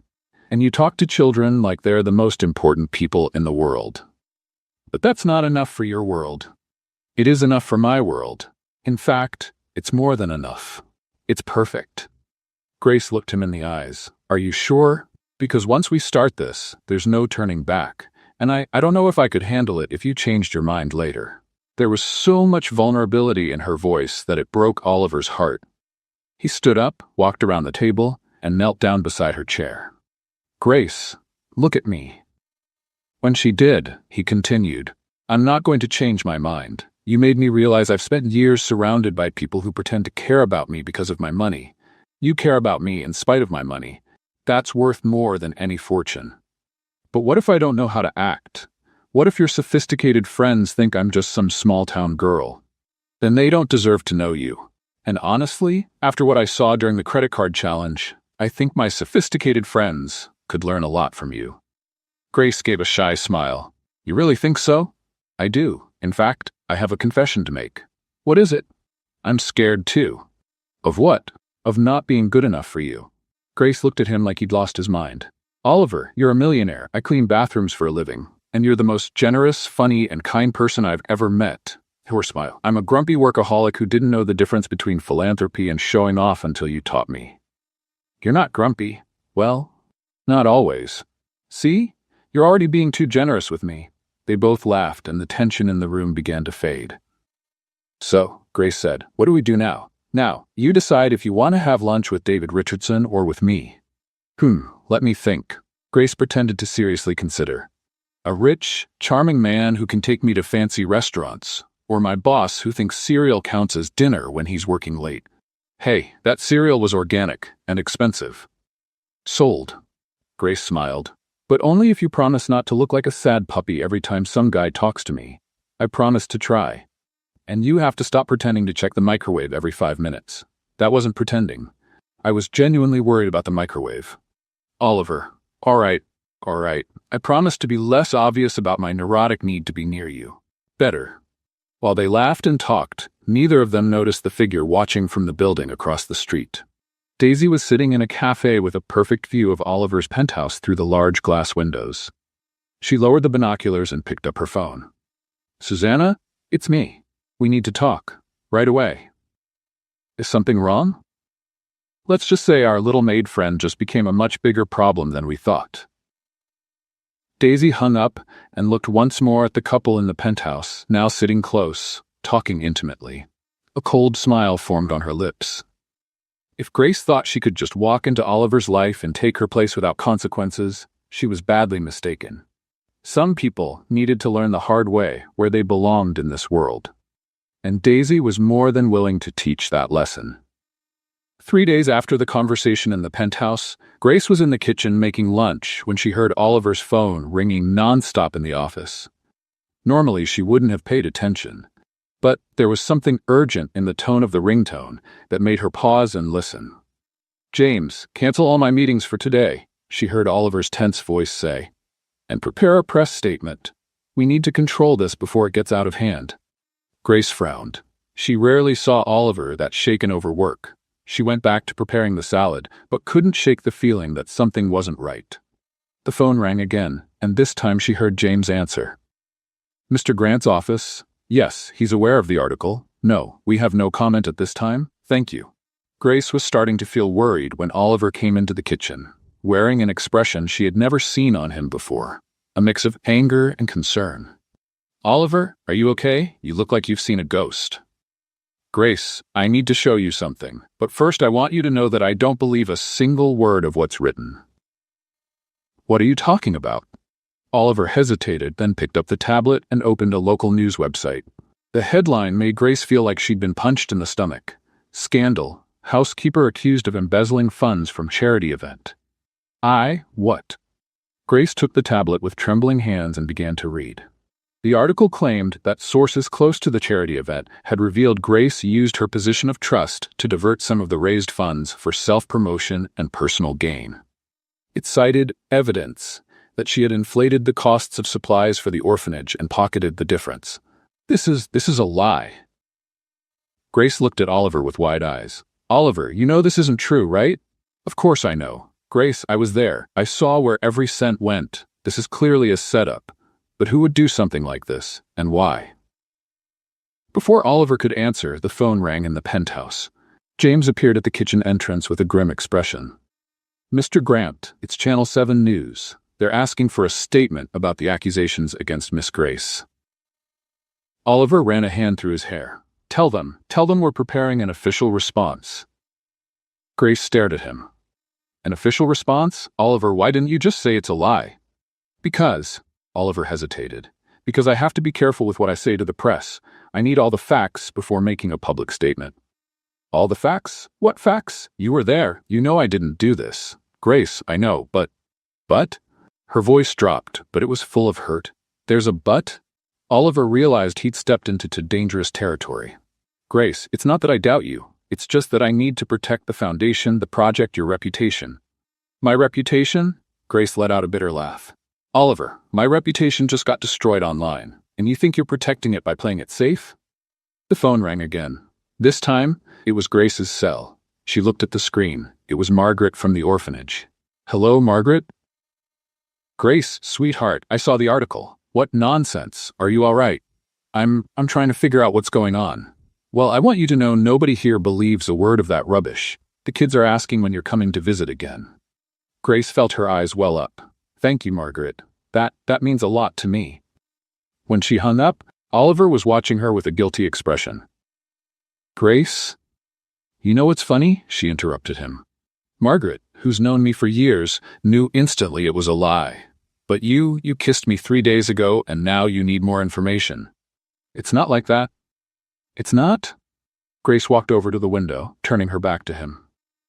Speaker 1: And you talk to children like they're the most important people in the world. But that's not enough for your world. It is enough for my world. In fact, it's more than enough. It's perfect. Grace looked him in the eyes. Are you sure? Because once we start this, there's no turning back. And I don't know if I could handle it if you changed your mind later. There was so much vulnerability in her voice that it broke Oliver's heart. He stood up, walked around the table, and knelt down beside her chair. Grace, look at me. When she did, he continued, I'm not going to change my mind. You made me realize I've spent years surrounded by people who pretend to care about me because of my money. You care about me in spite of my money. That's worth more than any fortune. But what if I don't know how to act? What if your sophisticated friends think I'm just some small-town girl? Then they don't deserve to know you. And honestly, after what I saw during the credit card challenge, I think my sophisticated friends could learn a lot from you. Grace gave a shy smile. You really think so? I do. In fact, I have a confession to make. What is it? I'm scared too. Of what? Of not being good enough for you. Grace looked at him like he'd lost his mind. Oliver, you're a millionaire. I clean bathrooms for a living. And you're the most generous, funny, and kind person I've ever met. Her smile. I'm a grumpy workaholic who didn't know the difference between philanthropy and showing off until you taught me. You're not grumpy. Well, not always. See? You're already being too generous with me. They both laughed, and the tension in the room began to fade. So, Grace said, what do we do now? Now, you decide if you want to have lunch with David Richardson or with me. Let me think. Grace pretended to seriously consider. A rich, charming man who can take me to fancy restaurants, or my boss who thinks cereal counts as dinner when he's working late. Hey, that cereal was organic and expensive. Sold. Grace smiled. But only if you promise not to look like a sad puppy every time some guy talks to me. I promise to try. And you have to stop pretending to check the microwave every 5 minutes. That wasn't pretending. I was genuinely worried about the microwave. Oliver, all right. I promise to be less obvious about my neurotic need to be near you. Better. While they laughed and talked, neither of them noticed the figure watching from the building across the street. Daisy was sitting in a cafe with a perfect view of Oliver's penthouse through the large glass windows. She lowered the binoculars and picked up her phone. Susanna, it's me. We need to talk. Right away. Is something wrong? Let's just say our little maid friend just became a much bigger problem than we thought. Daisy hung up and looked once more at the couple in the penthouse, now sitting close, talking intimately. A cold smile formed on her lips. If Grace thought she could just walk into Oliver's life and take her place without consequences, she was badly mistaken. Some people needed to learn the hard way where they belonged in this world. And Daisy was more than willing to teach that lesson. 3 days after the conversation in the penthouse, Grace was in the kitchen making lunch when she heard Oliver's phone ringing nonstop in the office. Normally, she wouldn't have paid attention, but there was something urgent in the tone of the ringtone that made her pause and listen. James, cancel all my meetings for today, she heard Oliver's tense voice say, and prepare a press statement. We need to control this before it gets out of hand. Grace frowned. She rarely saw Oliver that shaken over work. She went back to preparing the salad, but couldn't shake the feeling that something wasn't right. The phone rang again, and this time she heard James answer. Mr. Grant's office? Yes, he's aware of the article. No, we have no comment at this time. Thank you. Grace was starting to feel worried when Oliver came into the kitchen, wearing an expression she had never seen on him before, a mix of anger and concern. Oliver, are you okay? You look like you've seen a ghost. Grace, I need to show you something, but first I want you to know that I don't believe a single word of what's written. What are you talking about? Oliver hesitated, then picked up the tablet and opened a local news website. The headline made Grace feel like she'd been punched in the stomach. Scandal. Housekeeper accused of embezzling funds from charity event. What? Grace took the tablet with trembling hands and began to read. The article claimed that sources close to the charity event had revealed Grace used her position of trust to divert some of the raised funds for self-promotion and personal gain. It cited evidence that she had inflated the costs of supplies for the orphanage and pocketed the difference. This is a lie. Grace looked at Oliver with wide eyes. Oliver, you know this isn't true, right? Of course I know. Grace, I was there. I saw where every cent went. This is clearly a setup. But who would do something like this, and why? Before Oliver could answer, the phone rang in the penthouse. James appeared at the kitchen entrance with a grim expression. Mr. Grant, it's Channel 7 News. They're asking for a statement about the accusations against Miss Grace. Oliver ran a hand through his hair. Tell them we're preparing an official response. Grace stared at him. An official response? Oliver, why didn't you just say it's a lie? Because, Oliver hesitated, because I have to be careful with what I say to the press. I need all the facts before making a public statement. All the facts? What facts? You were there. You know I didn't do this. Grace, I know, but... But? Her voice dropped, but it was full of hurt. There's a but? Oliver realized he'd stepped into dangerous territory. Grace, it's not that I doubt you. It's just that I need to protect the foundation, the project, your reputation. My reputation? Grace let out a bitter laugh. Oliver, my reputation just got destroyed online, and you think you're protecting it by playing it safe? The phone rang again. This time, it was Grace's cell. She looked at the screen. It was Margaret from the orphanage. Hello, Margaret? Grace, sweetheart, I saw the article. What nonsense. Are you all right? I'm trying to figure out what's going on. Well, I want you to know nobody here believes a word of that rubbish. The kids are asking when you're coming to visit again. Grace felt her eyes well up. Thank you, Margaret. That means a lot to me. When she hung up, Oliver was watching her with a guilty expression. Grace? You know what's funny? She interrupted him. Margaret, who's known me for years, knew instantly it was a lie. But you kissed me 3 days ago, and now you need more information. It's not like that. It's not? Grace walked over to the window, turning her back to him.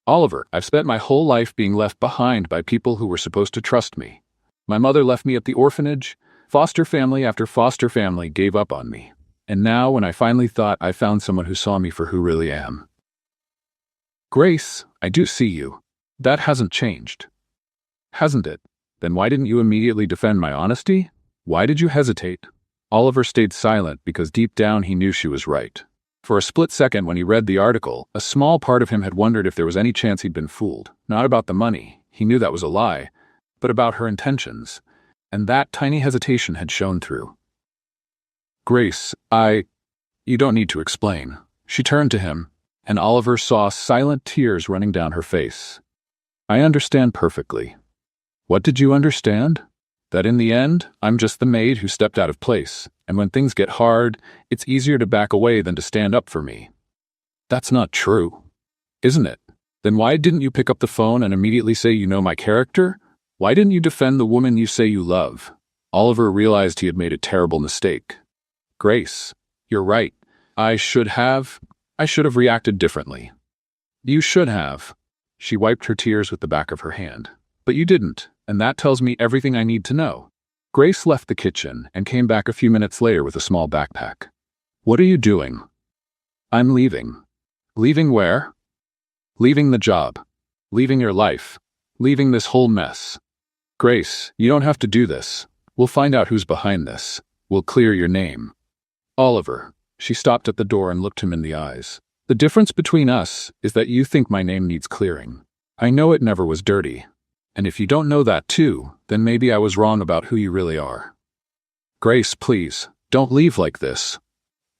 Speaker 1: Oliver, I've spent my whole life being left behind by people who were supposed to trust me. My mother left me at the orphanage. Foster family after foster family gave up on me. And now, when I finally thought I found someone who saw me for who really am. Grace, I do see you. That hasn't changed. Hasn't it? Then why didn't you immediately defend my honesty? Why did you hesitate? Oliver stayed silent because deep down he knew she was right. For a split second when he read the article, a small part of him had wondered if there was any chance he'd been fooled. Not about the money, he knew that was a lie, but about her intentions. And that tiny hesitation had shown through. Grace, you don't need to explain. She turned to him, and Oliver saw silent tears running down her face. I understand perfectly. What did you understand? That in the end, I'm just the maid who stepped out of place, and when things get hard, it's easier to back away than to stand up for me. That's not true, isn't it? Then why didn't you pick up the phone and immediately say you know my character? Why didn't you defend the woman you say you love? Oliver realized he had made a terrible mistake. Grace, you're right. I should have reacted differently. You should have. She wiped her tears with the back of her hand. But you didn't, and that tells me everything I need to know. Grace left the kitchen and came back a few minutes later with a small backpack. What are you doing? I'm leaving. Leaving where? Leaving the job. Leaving your life. Leaving this whole mess. Grace, you don't have to do this. We'll find out who's behind this. We'll clear your name. Oliver. She stopped at the door and looked him in the eyes. The difference between us is that you think my name needs clearing. I know it never was dirty. And if you don't know that too, then maybe I was wrong about who you really are. Grace, please, don't leave like this.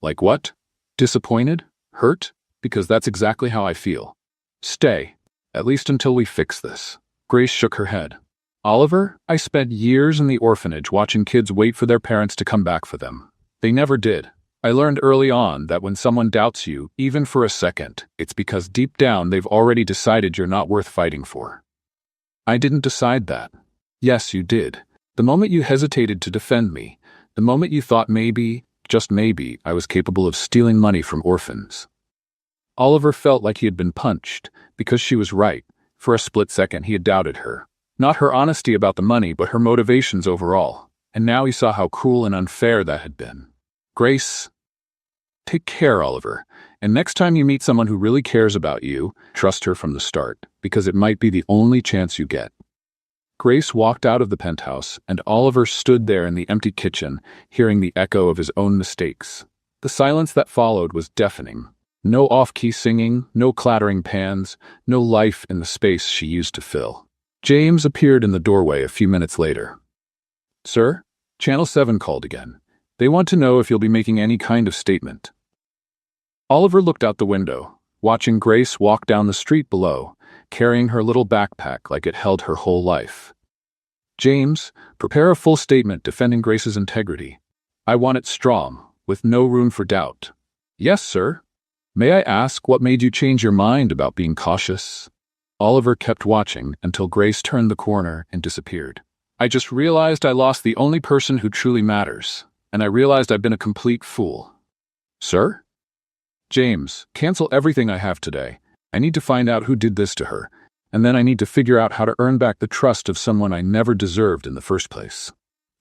Speaker 1: Like what? Disappointed? Hurt? Because that's exactly how I feel. Stay, at least until we fix this. Grace shook her head. Oliver, I spent years in the orphanage watching kids wait for their parents to come back for them. They never did. I learned early on that when someone doubts you, even for a second, it's because deep down they've already decided you're not worth fighting for. I didn't decide that. Yes, you did. The moment you hesitated to defend me, the moment you thought maybe, just maybe, I was capable of stealing money from orphans. Oliver felt like he had been punched, because she was right. For a split second he had doubted her. Not her honesty about the money, but her motivations overall. And now he saw how cruel and unfair that had been. Grace, take care, Oliver. And next time you meet someone who really cares about you, trust her from the start, because it might be the only chance you get. Grace walked out of the penthouse, and Oliver stood there in the empty kitchen, hearing the echo of his own mistakes. The silence that followed was deafening. No off-key singing, no clattering pans, no life in the space she used to fill. James appeared in the doorway a few minutes later. Sir, Channel 7 called again. They want to know if you'll be making any kind of statement. Oliver looked out the window, watching Grace walk down the street below, carrying her little backpack like it held her whole life. James, prepare a full statement defending Grace's integrity. I want it strong, with no room for doubt. Yes, sir. May I ask what made you change your mind about being cautious? Oliver kept watching until Grace turned the corner and disappeared. I just realized I lost the only person who truly matters, and I realized I've been a complete fool. Sir? James, cancel everything I have today. I need to find out who did this to her, and then I need to figure out how to earn back the trust of someone I never deserved in the first place.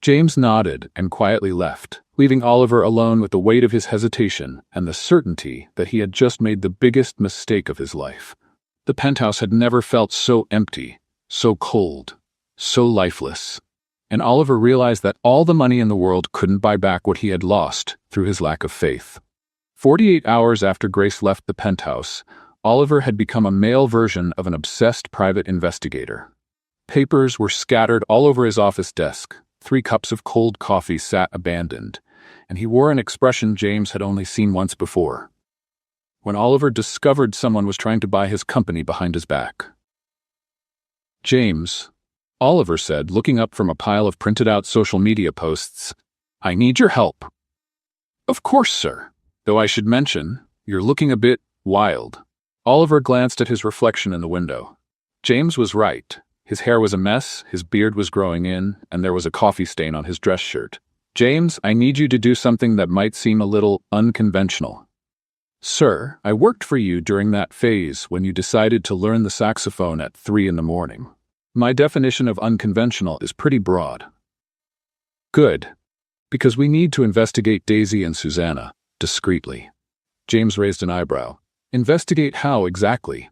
Speaker 1: James nodded and quietly left, leaving Oliver alone with the weight of his hesitation and the certainty that he had just made the biggest mistake of his life. The penthouse had never felt so empty, so cold, so lifeless. And Oliver realized that all the money in the world couldn't buy back what he had lost through his lack of faith. 48 hours after Grace left the penthouse, Oliver had become a male version of an obsessed private investigator. Papers were scattered all over his office desk. 3 cups of cold coffee sat abandoned, and he wore an expression James had only seen once before, when Oliver discovered someone was trying to buy his company behind his back. James, Oliver said, looking up from a pile of printed-out social media posts, I need your help. Of course, sir. Though I should mention, you're looking a bit wild. Oliver glanced at his reflection in the window. James was right. His hair was a mess, his beard was growing in, and there was a coffee stain on his dress shirt. James, I need you to do something that might seem a little unconventional. Sir, I worked for you during that phase when you decided to learn the saxophone at 3 in the morning. My definition of unconventional is pretty broad. Good. Because we need to investigate Daisy and Susanna, discreetly. James raised an eyebrow. Investigate how exactly?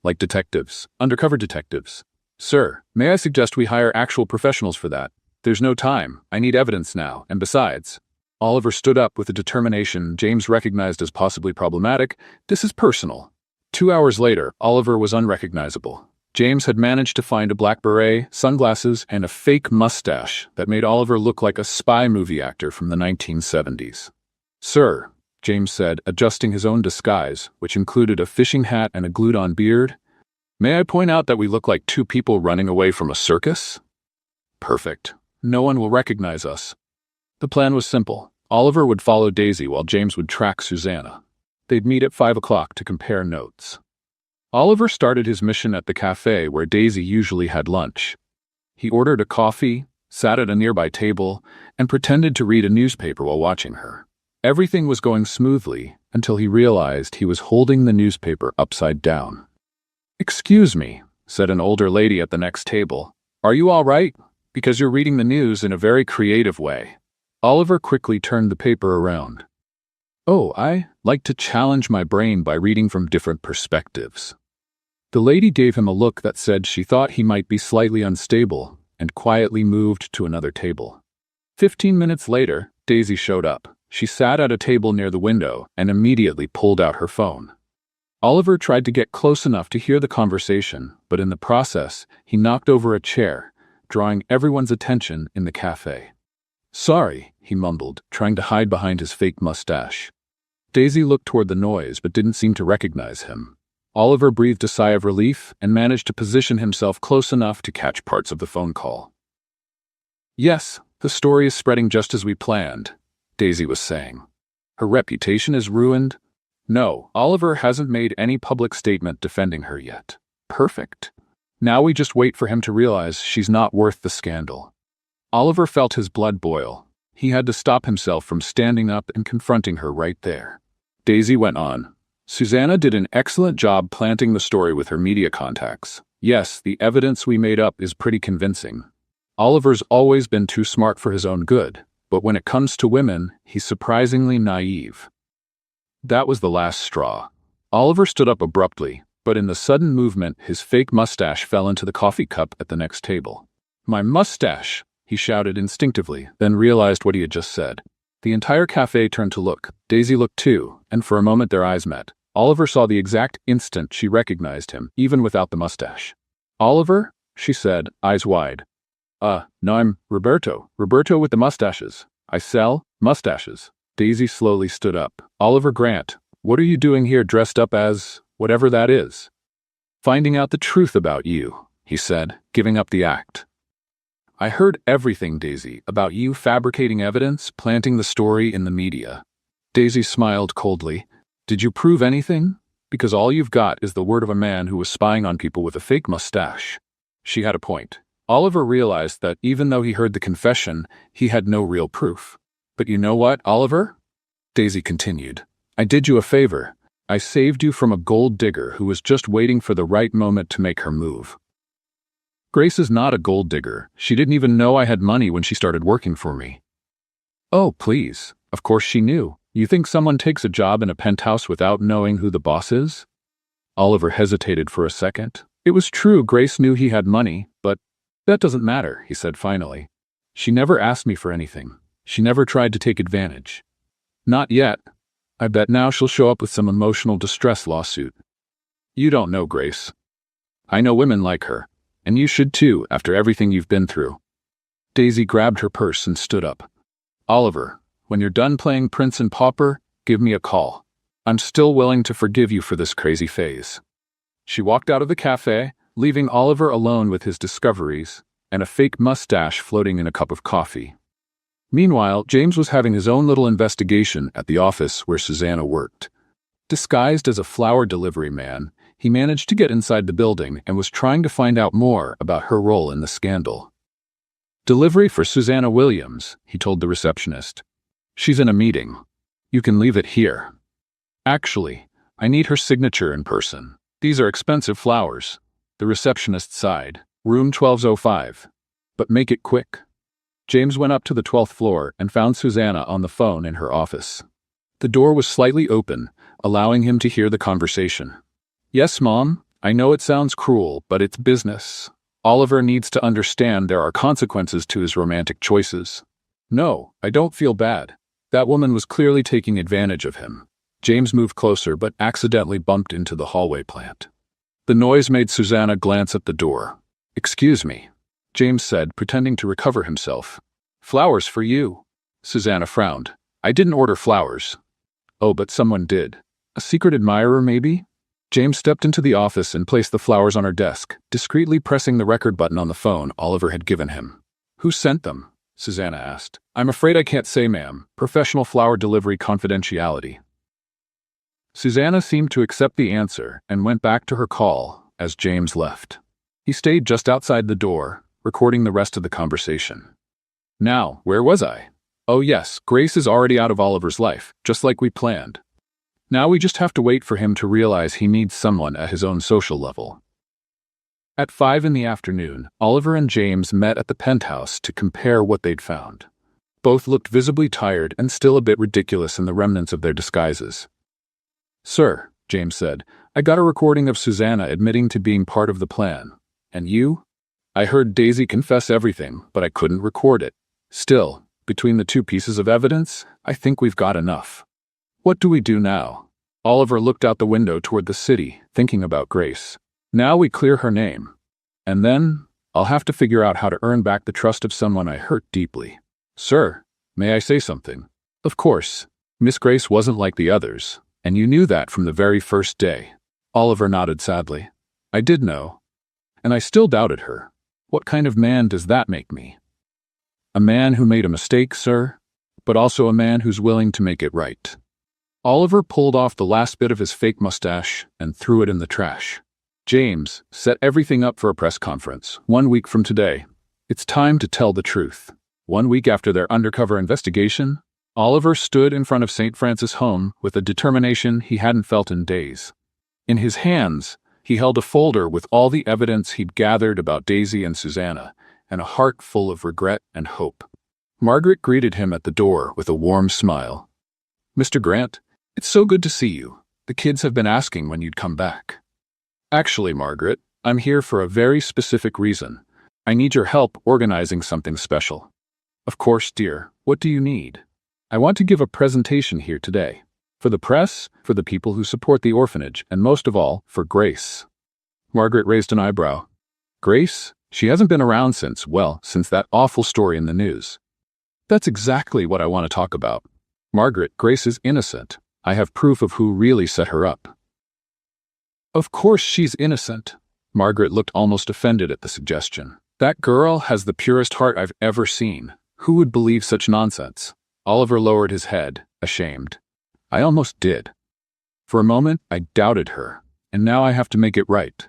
Speaker 1: Like detectives, undercover detectives. Sir, may I suggest we hire actual professionals for that? There's no time. I need evidence now, and besides... Oliver stood up with a determination James recognized as possibly problematic. This is personal. 2 hours later, Oliver was unrecognizable. James had managed to find a black beret, sunglasses, and a fake mustache that made Oliver look like a spy movie actor from the 1970s. Sir, James said, adjusting his own disguise, which included a fishing hat and a glued-on beard, may I point out that we look like 2 people running away from a circus? Perfect. No one will recognize us. The plan was simple. Oliver would follow Daisy while James would track Susanna. They'd meet at 5 o'clock to compare notes. Oliver started his mission at the cafe where Daisy usually had lunch. He ordered a coffee, sat at a nearby table, and pretended to read a newspaper while watching her. Everything was going smoothly until he realized he was holding the newspaper upside down. Excuse me, said an older lady at the next table. Are you all right? Because you're reading the news in a very creative way. Oliver quickly turned the paper around. Oh, I like to challenge my brain by reading from different perspectives. The lady gave him a look that said she thought he might be slightly unstable and quietly moved to another table. 15 minutes later, Daisy showed up. She sat at a table near the window and immediately pulled out her phone. Oliver tried to get close enough to hear the conversation, but in the process, he knocked over a chair, drawing everyone's attention in the cafe. Sorry, he mumbled, trying to hide behind his fake mustache. Daisy looked toward the noise but didn't seem to recognize him. Oliver breathed a sigh of relief and managed to position himself close enough to catch parts of the phone call. Yes, the story is spreading just as we planned, Daisy was saying. Her reputation is ruined. No, Oliver hasn't made any public statement defending her yet. Perfect. Now we just wait for him to realize she's not worth the scandal. Oliver felt his blood boil. He had to stop himself from standing up and confronting her right there. Daisy went on. Susanna did an excellent job planting the story with her media contacts. Yes, the evidence we made up is pretty convincing. Oliver's always been too smart for his own good, but when it comes to women, he's surprisingly naive. That was the last straw. Oliver stood up abruptly, but in the sudden movement, his fake mustache fell into the coffee cup at the next table. My mustache! He shouted instinctively, then realized what he had just said. The entire cafe turned to look. Daisy looked too, and for a moment their eyes met. Oliver saw the exact instant she recognized him, even without the mustache. Oliver? She said, eyes wide. No, I'm Roberto. Roberto with the mustaches. I sell mustaches. Daisy slowly stood up. Oliver Grant, what are you doing here dressed up as whatever that is? Finding out the truth about you, he said, giving up the act. I heard everything, Daisy, about you fabricating evidence, planting the story in the media. Daisy smiled coldly. Did you prove anything? Because all you've got is the word of a man who was spying on people with a fake mustache. She had a point. Oliver realized that even though he heard the confession, he had no real proof. But you know what, Oliver? Daisy continued. I did you a favor. I saved you from a gold digger who was just waiting for the right moment to make her move. Grace is not a gold digger. She didn't even know I had money when she started working for me. Oh, please. Of course she knew. You think someone takes a job in a penthouse without knowing who the boss is? Oliver hesitated for a second. It was true Grace knew he had money, but that doesn't matter, he said finally. She never asked me for anything. She never tried to take advantage. Not yet. I bet now she'll show up with some emotional distress lawsuit. You don't know Grace. I know women like her, and you should too after everything you've been through. Daisy grabbed her purse and stood up. Oliver, when you're done playing Prince and Pauper, give me a call. I'm still willing to forgive you for this crazy phase. She walked out of the cafe, leaving Oliver alone with his discoveries and a fake mustache floating in a cup of coffee. Meanwhile, James was having his own little investigation at the office where Susanna worked. Disguised as a flower delivery man, he managed to get inside the building and was trying to find out more about her role in the scandal. Delivery for Susanna Williams, he told the receptionist. She's in a meeting. You can leave it here. Actually, I need her signature in person. These are expensive flowers. The receptionist sighed. Room 1205. But make it quick. James went up to the 12th floor and found Susanna on the phone in her office. The door was slightly open, allowing him to hear the conversation. Yes, Mom, I know it sounds cruel, but it's business. Oliver needs to understand there are consequences to his romantic choices. No, I don't feel bad. That woman was clearly taking advantage of him. James moved closer but accidentally bumped into the hallway plant. The noise made Susanna glance at the door. Excuse me, James said, pretending to recover himself. Flowers for you. Susanna frowned. I didn't order flowers. Oh, but someone did. A secret admirer, maybe? James stepped into the office and placed the flowers on her desk, discreetly pressing the record button on the phone Oliver had given him. Who sent them? Susanna asked. I'm afraid I can't say, ma'am. Professional flower delivery confidentiality. Susanna seemed to accept the answer and went back to her call as James left. He stayed just outside the door, recording the rest of the conversation. Now, where was I? Oh yes, Grace is already out of Oliver's life, just like we planned. Now we just have to wait for him to realize he needs someone at his own social level. At 5 in the afternoon, Oliver and James met at the penthouse to compare what they'd found. Both looked visibly tired and still a bit ridiculous in the remnants of their disguises. Sir, James said, I got a recording of Susanna admitting to being part of the plan. And you? I heard Daisy confess everything, but I couldn't record it. Still, between the two pieces of evidence, I think we've got enough. What do we do now? Oliver looked out the window toward the city, thinking about Grace. Now we clear her name. And then, I'll have to figure out how to earn back the trust of someone I hurt deeply. Sir, may I say something? Of course. Miss Grace wasn't like the others, and you knew that from the very first day. Oliver nodded sadly. I did know. And I still doubted her. What kind of man does that make me? A man who made a mistake, sir, but also a man who's willing to make it right. Oliver pulled off the last bit of his fake mustache and threw it in the trash. James, set everything up for a press conference, 1 week from today. It's time to tell the truth. 1 week after their undercover investigation, Oliver stood in front of St. Francis' home with a determination he hadn't felt in days. In his hands, he held a folder with all the evidence he'd gathered about Daisy and Susanna, and a heart full of regret and hope. Margaret greeted him at the door with a warm smile. Mr. Grant, it's so good to see you. The kids have been asking when you'd come back. Actually, Margaret, I'm here for a very specific reason. I need your help organizing something special. Of course, dear. What do you need? I want to give a presentation here today. For the press, for the people who support the orphanage, and most of all, for Grace. Margaret raised an eyebrow. Grace? She hasn't been around since that awful story in the news. That's exactly what I want to talk about. Margaret, Grace is innocent. I have proof of who really set her up. Of course she's innocent. Margaret looked almost offended at the suggestion. That girl has the purest heart I've ever seen. Who would believe such nonsense? Oliver lowered his head, ashamed. I almost did. For a moment, I doubted her, and now I have to make it right.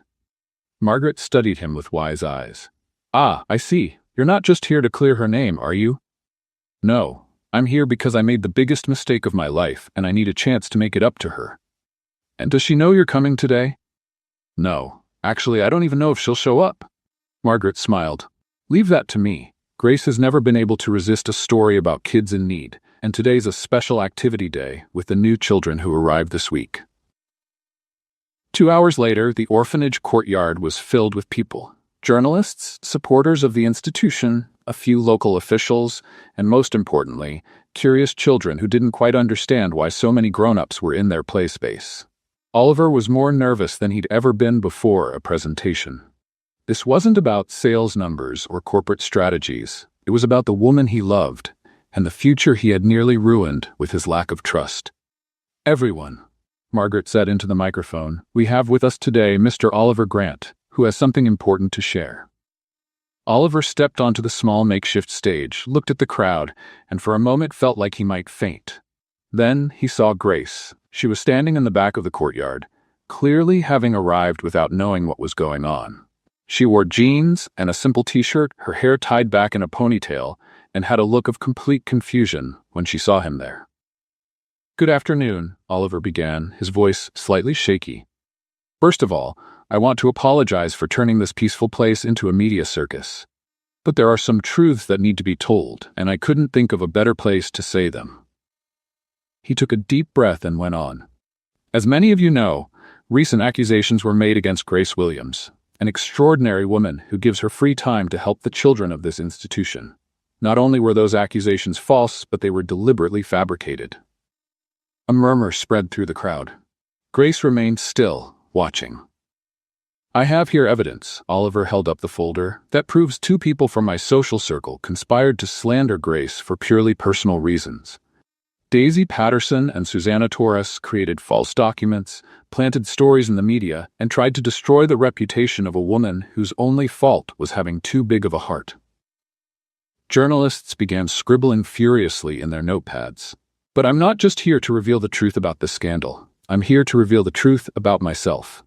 Speaker 1: Margaret studied him with wise eyes. Ah, I see. You're not just here to clear her name, are you? No, I'm here because I made the biggest mistake of my life, and I need a chance to make it up to her. And does she know you're coming today? No, actually, I don't even know if she'll show up. Margaret smiled. Leave that to me. Grace has never been able to resist a story about kids in need, and today's a special activity day with the new children who arrived this week. 2 hours later, the orphanage courtyard was filled with people. Journalists, supporters of the institution, a few local officials, and most importantly, curious children who didn't quite understand why so many grown-ups were in their play space. Oliver was more nervous than he'd ever been before a presentation. This wasn't about sales numbers or corporate strategies. It was about the woman he loved and the future he had nearly ruined with his lack of trust. Everyone, Margaret said into the microphone, we have with us today Mr. Oliver Grant, who has something important to share. Oliver stepped onto the small makeshift stage, looked at the crowd, and for a moment felt like he might faint. Then he saw Grace. She was standing in the back of the courtyard, clearly having arrived without knowing what was going on. She wore jeans and a simple t-shirt, her hair tied back in a ponytail, and had a look of complete confusion when she saw him there. Good afternoon, Oliver began, his voice slightly shaky. First of all, I want to apologize for turning this peaceful place into a media circus. But there are some truths that need to be told, and I couldn't think of a better place to say them. He took a deep breath and went on. As many of you know, recent accusations were made against Grace Williams, an extraordinary woman who gives her free time to help the children of this institution. Not only were those accusations false, but they were deliberately fabricated. A murmur spread through the crowd. Grace remained still, watching. I have here evidence, Oliver held up the folder, that proves 2 people from my social circle conspired to slander Grace for purely personal reasons. Daisy Patterson and Susanna Torres created false documents, planted stories in the media, and tried to destroy the reputation of a woman whose only fault was having too big of a heart. Journalists began scribbling furiously in their notepads. But I'm not just here to reveal the truth about this scandal. I'm here to reveal the truth about myself.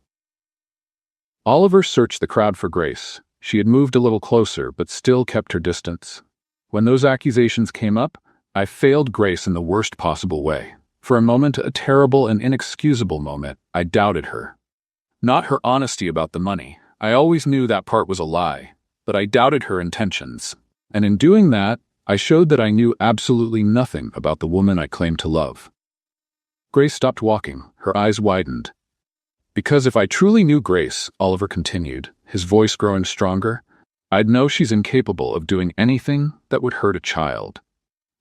Speaker 1: Oliver searched the crowd for Grace. She had moved a little closer, but still kept her distance. When those accusations came up, I failed Grace in the worst possible way. For a moment, a terrible and inexcusable moment, I doubted her. Not her honesty about the money. I always knew that part was a lie, but I doubted her intentions. And in doing that, I showed that I knew absolutely nothing about the woman I claimed to love. Grace stopped walking, her eyes widened. Because if I truly knew Grace, Oliver continued, his voice growing stronger, I'd know she's incapable of doing anything that would hurt a child.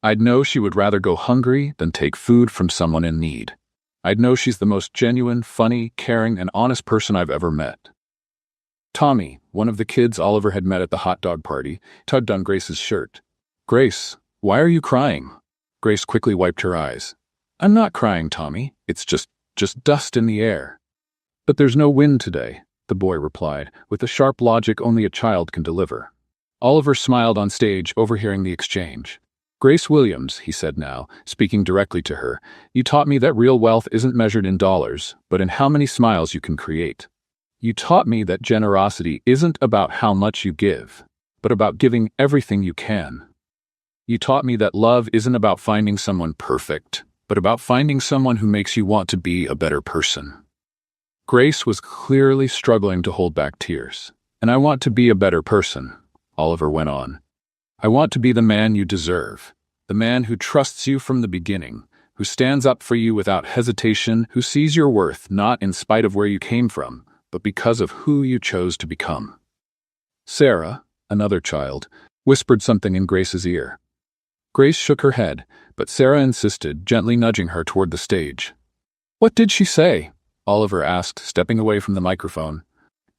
Speaker 1: I'd know she would rather go hungry than take food from someone in need. I'd know she's the most genuine, funny, caring, and honest person I've ever met. Tommy, one of the kids Oliver had met at the hot dog party, tugged on Grace's shirt. Grace, why are you crying? Grace quickly wiped her eyes. I'm not crying, Tommy. It's just dust in the air. But there's no wind today, the boy replied, with the sharp logic only a child can deliver. Oliver smiled on stage, overhearing the exchange. Grace Williams, he said now, speaking directly to her, you taught me that real wealth isn't measured in dollars, but in how many smiles you can create. You taught me that generosity isn't about how much you give, but about giving everything you can. You taught me that love isn't about finding someone perfect, but about finding someone who makes you want to be a better person. Grace was clearly struggling to hold back tears. And I want to be a better person, Oliver went on. I want to be the man you deserve, the man who trusts you from the beginning, who stands up for you without hesitation, who sees your worth not in spite of where you came from, but because of who you chose to become. Sarah, another child, whispered something in Grace's ear. Grace shook her head, but Sarah insisted, gently nudging her toward the stage. What did she say? Oliver asked, stepping away from the microphone.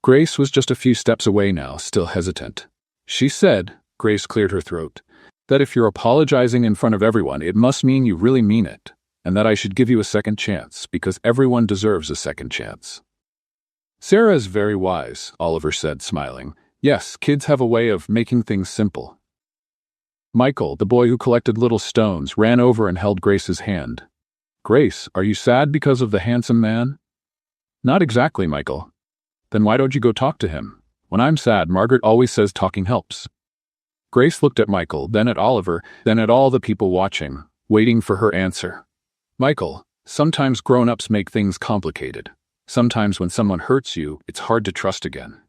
Speaker 1: Grace was just a few steps away now, still hesitant. She said, Grace cleared her throat, that if you're apologizing in front of everyone, it must mean you really mean it, and that I should give you a second chance, because everyone deserves a second chance. Sarah is very wise, Oliver said, smiling. Yes, kids have a way of making things simple. Michael, the boy who collected little stones, ran over and held Grace's hand. Grace, are you sad because of the handsome man? Not exactly, Michael. Then why don't you go talk to him? When I'm sad, Margaret always says talking helps. Grace looked at Michael, then at Oliver, then at all the people watching, waiting for her answer. Michael, sometimes grown-ups make things complicated. Sometimes when someone hurts you, it's hard to trust again.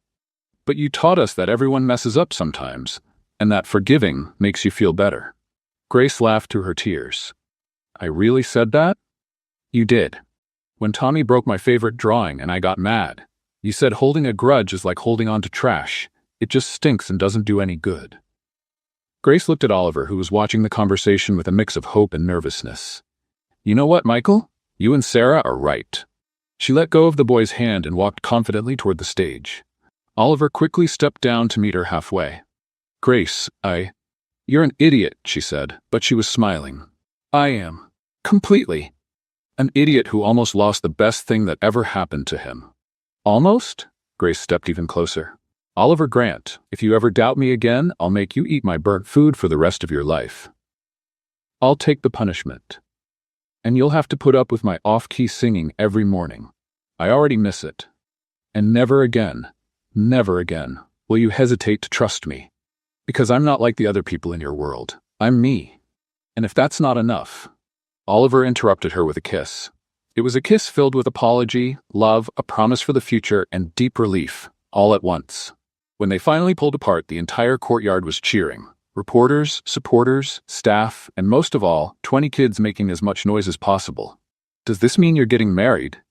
Speaker 1: But you taught us that everyone messes up sometimes, and that forgiving makes you feel better. Grace laughed through her tears. I really said that? You did. When Tommy broke my favorite drawing and I got mad, you said holding a grudge is like holding on to trash. It just stinks and doesn't do any good. Grace looked at Oliver, who was watching the conversation with a mix of hope and nervousness. You know what, Michael? You and Sarah are right. She let go of the boy's hand and walked confidently toward the stage. Oliver quickly stepped down to meet her halfway. Grace, You're an idiot, she said, but she was smiling. I am. Completely. An idiot who almost lost the best thing that ever happened to him. Almost? Grace stepped even closer. Oliver Grant, if you ever doubt me again, I'll make you eat my burnt food for the rest of your life. I'll take the punishment. And you'll have to put up with my off-key singing every morning. I already miss it. And never again will you hesitate to trust me. Because I'm not like the other people in your world. I'm me. And if that's not enough... Oliver interrupted her with a kiss. It was a kiss filled with apology, love, a promise for the future, and deep relief, all at once. When they finally pulled apart, the entire courtyard was cheering. Reporters, supporters, staff, and most of all, 20 kids making as much noise as possible. Does this mean you're getting married?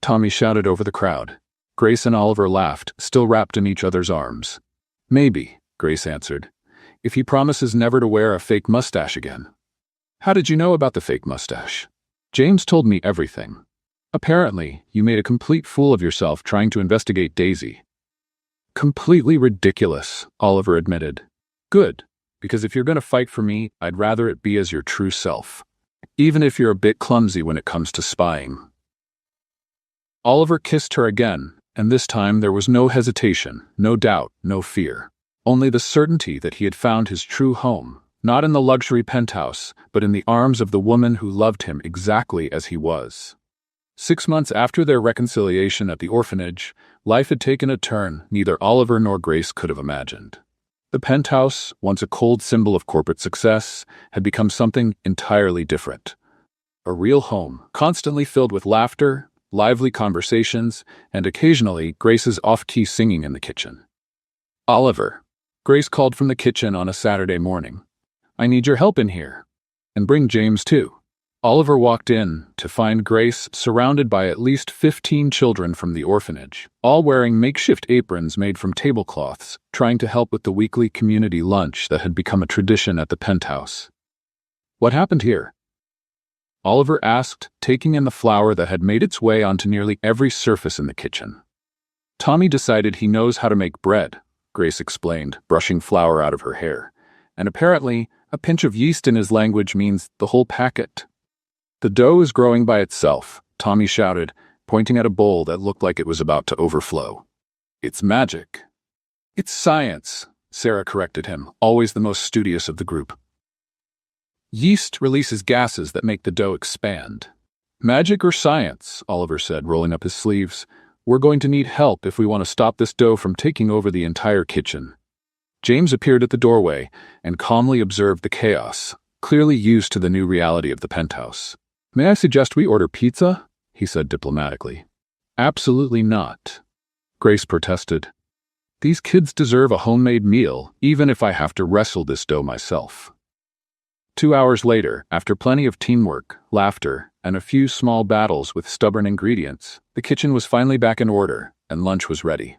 Speaker 1: Tommy shouted over the crowd. Grace and Oliver laughed, still wrapped in each other's arms. Maybe, Grace answered, if he promises never to wear a fake mustache again. How did you know about the fake mustache? James told me everything. Apparently, you made a complete fool of yourself trying to investigate Daisy. Completely ridiculous, Oliver admitted. Good, because if you're going to fight for me, I'd rather it be as your true self. Even if you're a bit clumsy when it comes to spying. Oliver kissed her again, and this time there was no hesitation, no doubt, no fear. Only the certainty that he had found his true home. Not in the luxury penthouse, but in the arms of the woman who loved him exactly as he was. 6 months after their reconciliation at the orphanage, life had taken a turn neither Oliver nor Grace could have imagined. The penthouse, once a cold symbol of corporate success, had become something entirely different. A real home, constantly filled with laughter, lively conversations, and occasionally Grace's off-key singing in the kitchen. Oliver, Grace called from the kitchen on a Saturday morning. I need your help in here. And bring James too. Oliver walked in to find Grace surrounded by at least 15 children from the orphanage, all wearing makeshift aprons made from tablecloths, trying to help with the weekly community lunch that had become a tradition at the penthouse. What happened here? Oliver asked, taking in the flour that had made its way onto nearly every surface in the kitchen. Tommy decided he knows how to make bread, Grace explained, brushing flour out of her hair. And apparently, a pinch of yeast in his language means the whole packet. The dough is growing by itself, Tommy shouted, pointing at a bowl that looked like it was about to overflow. It's magic. It's science, Sarah corrected him, always the most studious of the group. Yeast releases gases that make the dough expand. Magic or science, Oliver said, rolling up his sleeves. We're going to need help if we want to stop this dough from taking over the entire kitchen. James appeared at the doorway and calmly observed the chaos, clearly used to the new reality of the penthouse. May I suggest we order pizza? He said diplomatically. Absolutely not, Grace protested. These kids deserve a homemade meal, even if I have to wrestle this dough myself. 2 hours later, after plenty of teamwork, laughter, and a few small battles with stubborn ingredients, the kitchen was finally back in order, and lunch was ready.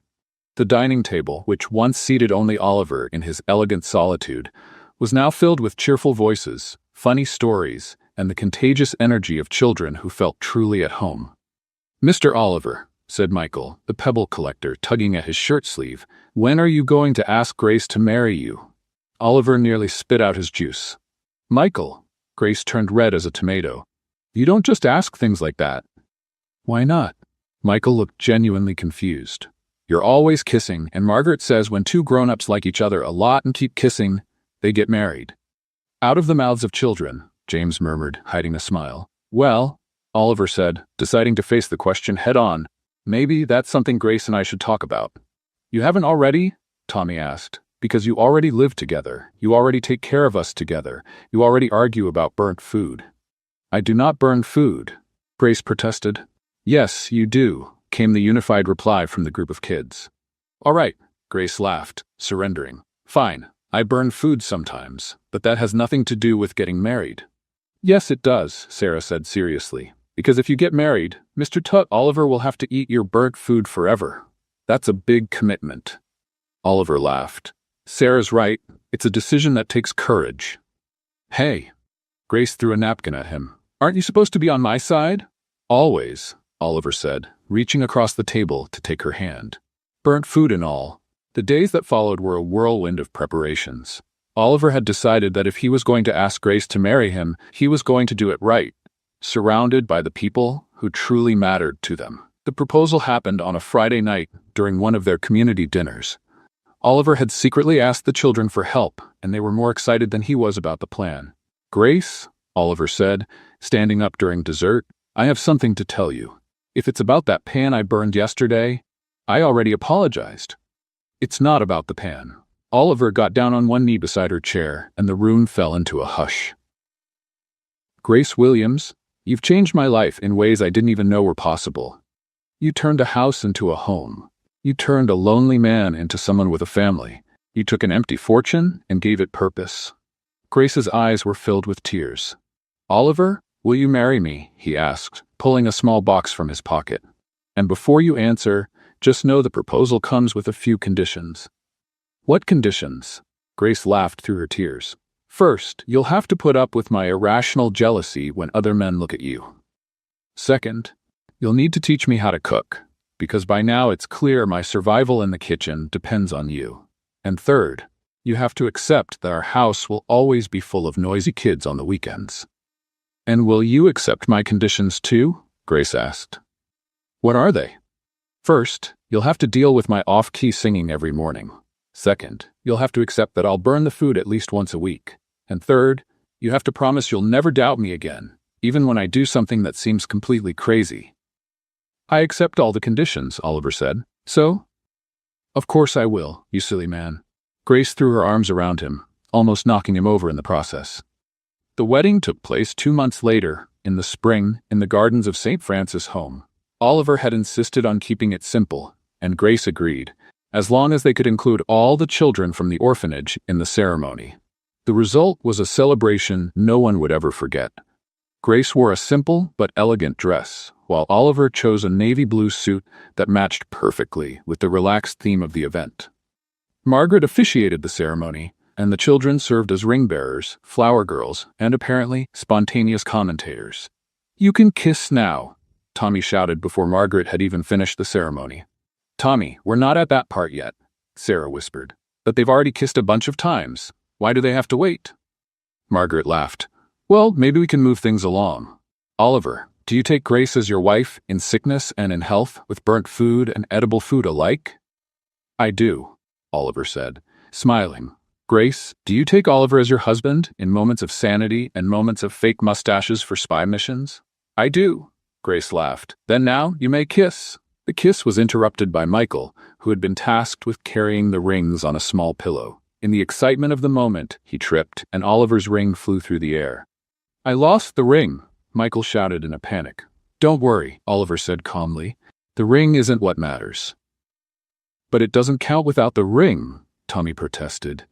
Speaker 1: The dining table, which once seated only Oliver in his elegant solitude, was now filled with cheerful voices, funny stories, and the contagious energy of children who felt truly at home. Mr. Oliver, said Michael, the pebble collector, tugging at his shirt sleeve, when are you going to ask Grace to marry you? Oliver nearly spit out his juice. Michael, Grace turned red as a tomato. You don't just ask things like that. Why not? Michael looked genuinely confused. You're always kissing, and Margaret says when two grown-ups like each other a lot and keep kissing, they get married. Out of the mouths of children, James murmured, hiding a smile. Well, Oliver said, deciding to face the question head-on, maybe that's something Grace and I should talk about. You haven't already? Tommy asked. Because you already live together. You already take care of us together. You already argue about burnt food. I do not burn food, Grace protested. Yes, you do, came the unified reply from the group of kids. All right, Grace laughed, surrendering. Fine, I burn food sometimes, but that has nothing to do with getting married. Yes, it does, Sarah said seriously. Because if you get married, Mr. Tut Oliver will have to eat your burnt food forever. That's a big commitment. Oliver laughed. Sarah's right. It's a decision that takes courage. Hey. Grace threw a napkin at him. Aren't you supposed to be on my side? Always, Oliver said, reaching across the table to take her hand. Burnt food and all. The days that followed were a whirlwind of preparations. Oliver had decided that if he was going to ask Grace to marry him, he was going to do it right, surrounded by the people who truly mattered to them. The proposal happened on a Friday night during one of their community dinners. Oliver had secretly asked the children for help, and they were more excited than he was about the plan. Grace, Oliver said, standing up during dessert, I have something to tell you. If it's about that pan I burned yesterday, I already apologized. It's not about the pan. Oliver got down on one knee beside her chair, and the room fell into a hush. Grace Williams, you've changed my life in ways I didn't even know were possible. You turned a house into a home. You turned a lonely man into someone with a family. You took an empty fortune and gave it purpose. Grace's eyes were filled with tears. Oliver, will you marry me? He asked, pulling a small box from his pocket. And before you answer, just know the proposal comes with a few conditions. What conditions? Grace laughed through her tears. First, you'll have to put up with my irrational jealousy when other men look at you. Second, you'll need to teach me how to cook, because by now it's clear my survival in the kitchen depends on you. And third, you have to accept that our house will always be full of noisy kids on the weekends. And will you accept my conditions too? Grace asked. What are they? First, you'll have to deal with my off-key singing every morning. Second, you'll have to accept that I'll burn the food at least once a week. And third, you have to promise you'll never doubt me again, even when I do something that seems completely crazy. I accept all the conditions, Oliver said. So? Of course I will, you silly man. Grace threw her arms around him, almost knocking him over in the process. The wedding took place 2 months later, in the spring, in the gardens of St. Francis' home. Oliver had insisted on keeping it simple, and Grace agreed, as long as they could include all the children from the orphanage in the ceremony. The result was a celebration no one would ever forget. Grace wore a simple but elegant dress, while Oliver chose a navy blue suit that matched perfectly with the relaxed theme of the event. Margaret officiated the ceremony, and the children served as ring bearers, flower girls, and apparently spontaneous commentators. You can kiss now, Tommy shouted before Margaret had even finished the ceremony. Tommy, we're not at that part yet, Sarah whispered. But they've already kissed a bunch of times. Why do they have to wait? Margaret laughed. Well, maybe we can move things along. Oliver, do you take Grace as your wife, in sickness and in health, with burnt food and edible food alike? I do, Oliver said, smiling. Grace, do you take Oliver as your husband, in moments of sanity and moments of fake mustaches for spy missions? I do, Grace laughed. Then now you may kiss. The kiss was interrupted by Michael, who had been tasked with carrying the rings on a small pillow. In the excitement of the moment, he tripped, and Oliver's ring flew through the air. I lost the ring, Michael shouted in a panic. Don't worry, Oliver said calmly. The ring isn't what matters. But it doesn't count without the ring, Tommy protested.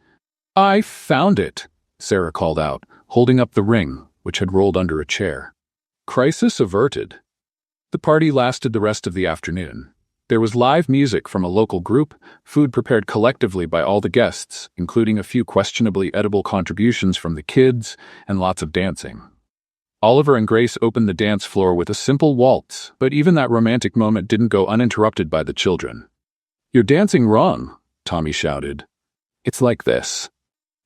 Speaker 1: I found it, Sarah called out, holding up the ring, which had rolled under a chair. Crisis averted. The party lasted the rest of the afternoon. There was live music from a local group, food prepared collectively by all the guests, including a few questionably edible contributions from the kids, and lots of dancing. Oliver and Grace opened the dance floor with a simple waltz, but even that romantic moment didn't go uninterrupted by the children. You're dancing wrong, Tommy shouted. It's like this.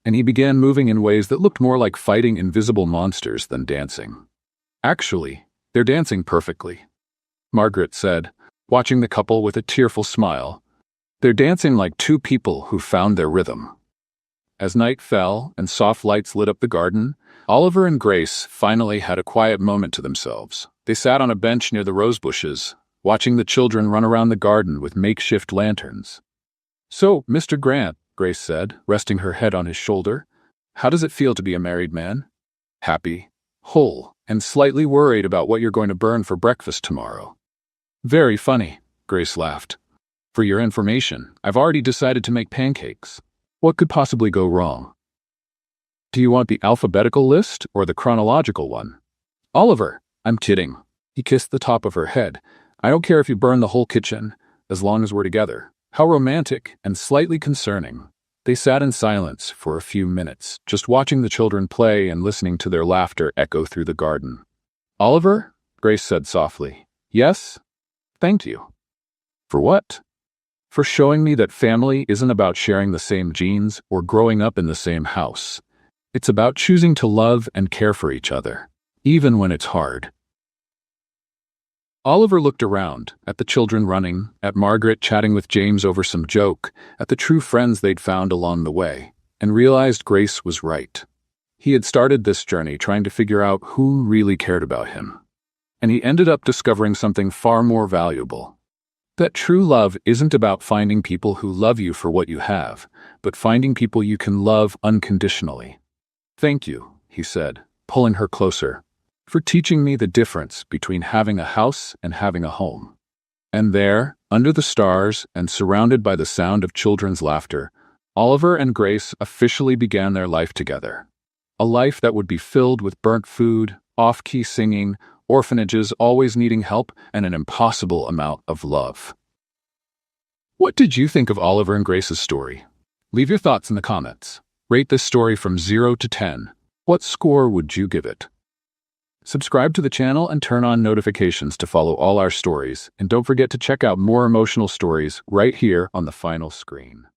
Speaker 1: And he began moving in ways that looked more like fighting invisible monsters than dancing. Actually, they're dancing perfectly, Margaret said, watching the couple with a tearful smile. They're dancing like two people who found their rhythm. As night fell and soft lights lit up the garden, Oliver and Grace finally had a quiet moment to themselves. They sat on a bench near the rose bushes, watching the children run around the garden with makeshift lanterns. "So, Mr. Grant," Grace said, resting her head on his shoulder, "how does it feel to be a married man? Happy, whole, and slightly worried about what you're going to burn for breakfast tomorrow." "Very funny," Grace laughed. "For your information, I've already decided to make pancakes. What could possibly go wrong?" "Do you want the alphabetical list or the chronological one?" "Oliver, I'm kidding." He kissed the top of her head. "I don't care if you burn the whole kitchen, as long as we're together." How romantic and slightly concerning. They sat in silence for a few minutes, just watching the children play and listening to their laughter echo through the garden. "Oliver," Grace said softly. "Yes? Thank you." "For what?" "For showing me that family isn't about sharing the same genes or growing up in the same house. It's about choosing to love and care for each other, even when it's hard." Oliver looked around, at the children running, at Margaret chatting with James over some joke, at the true friends they'd found along the way, and realized Grace was right. He had started this journey trying to figure out who really cared about him. And he ended up discovering something far more valuable. That true love isn't about finding people who love you for what you have, but finding people you can love unconditionally. "Thank you," he said, pulling her closer, "for teaching me the difference between having a house and having a home." And there, under the stars and surrounded by the sound of children's laughter, Oliver and Grace officially began their life together. A life that would be filled with burnt food, off-key singing, orphanages always needing help, and an impossible amount of love. What did you think of Oliver and Grace's story? Leave your thoughts in the comments. Rate this story from 0 to 10. What score would you give it? Subscribe to the channel and turn on notifications to follow all our stories, and don't forget to check out more emotional stories right here on the final screen.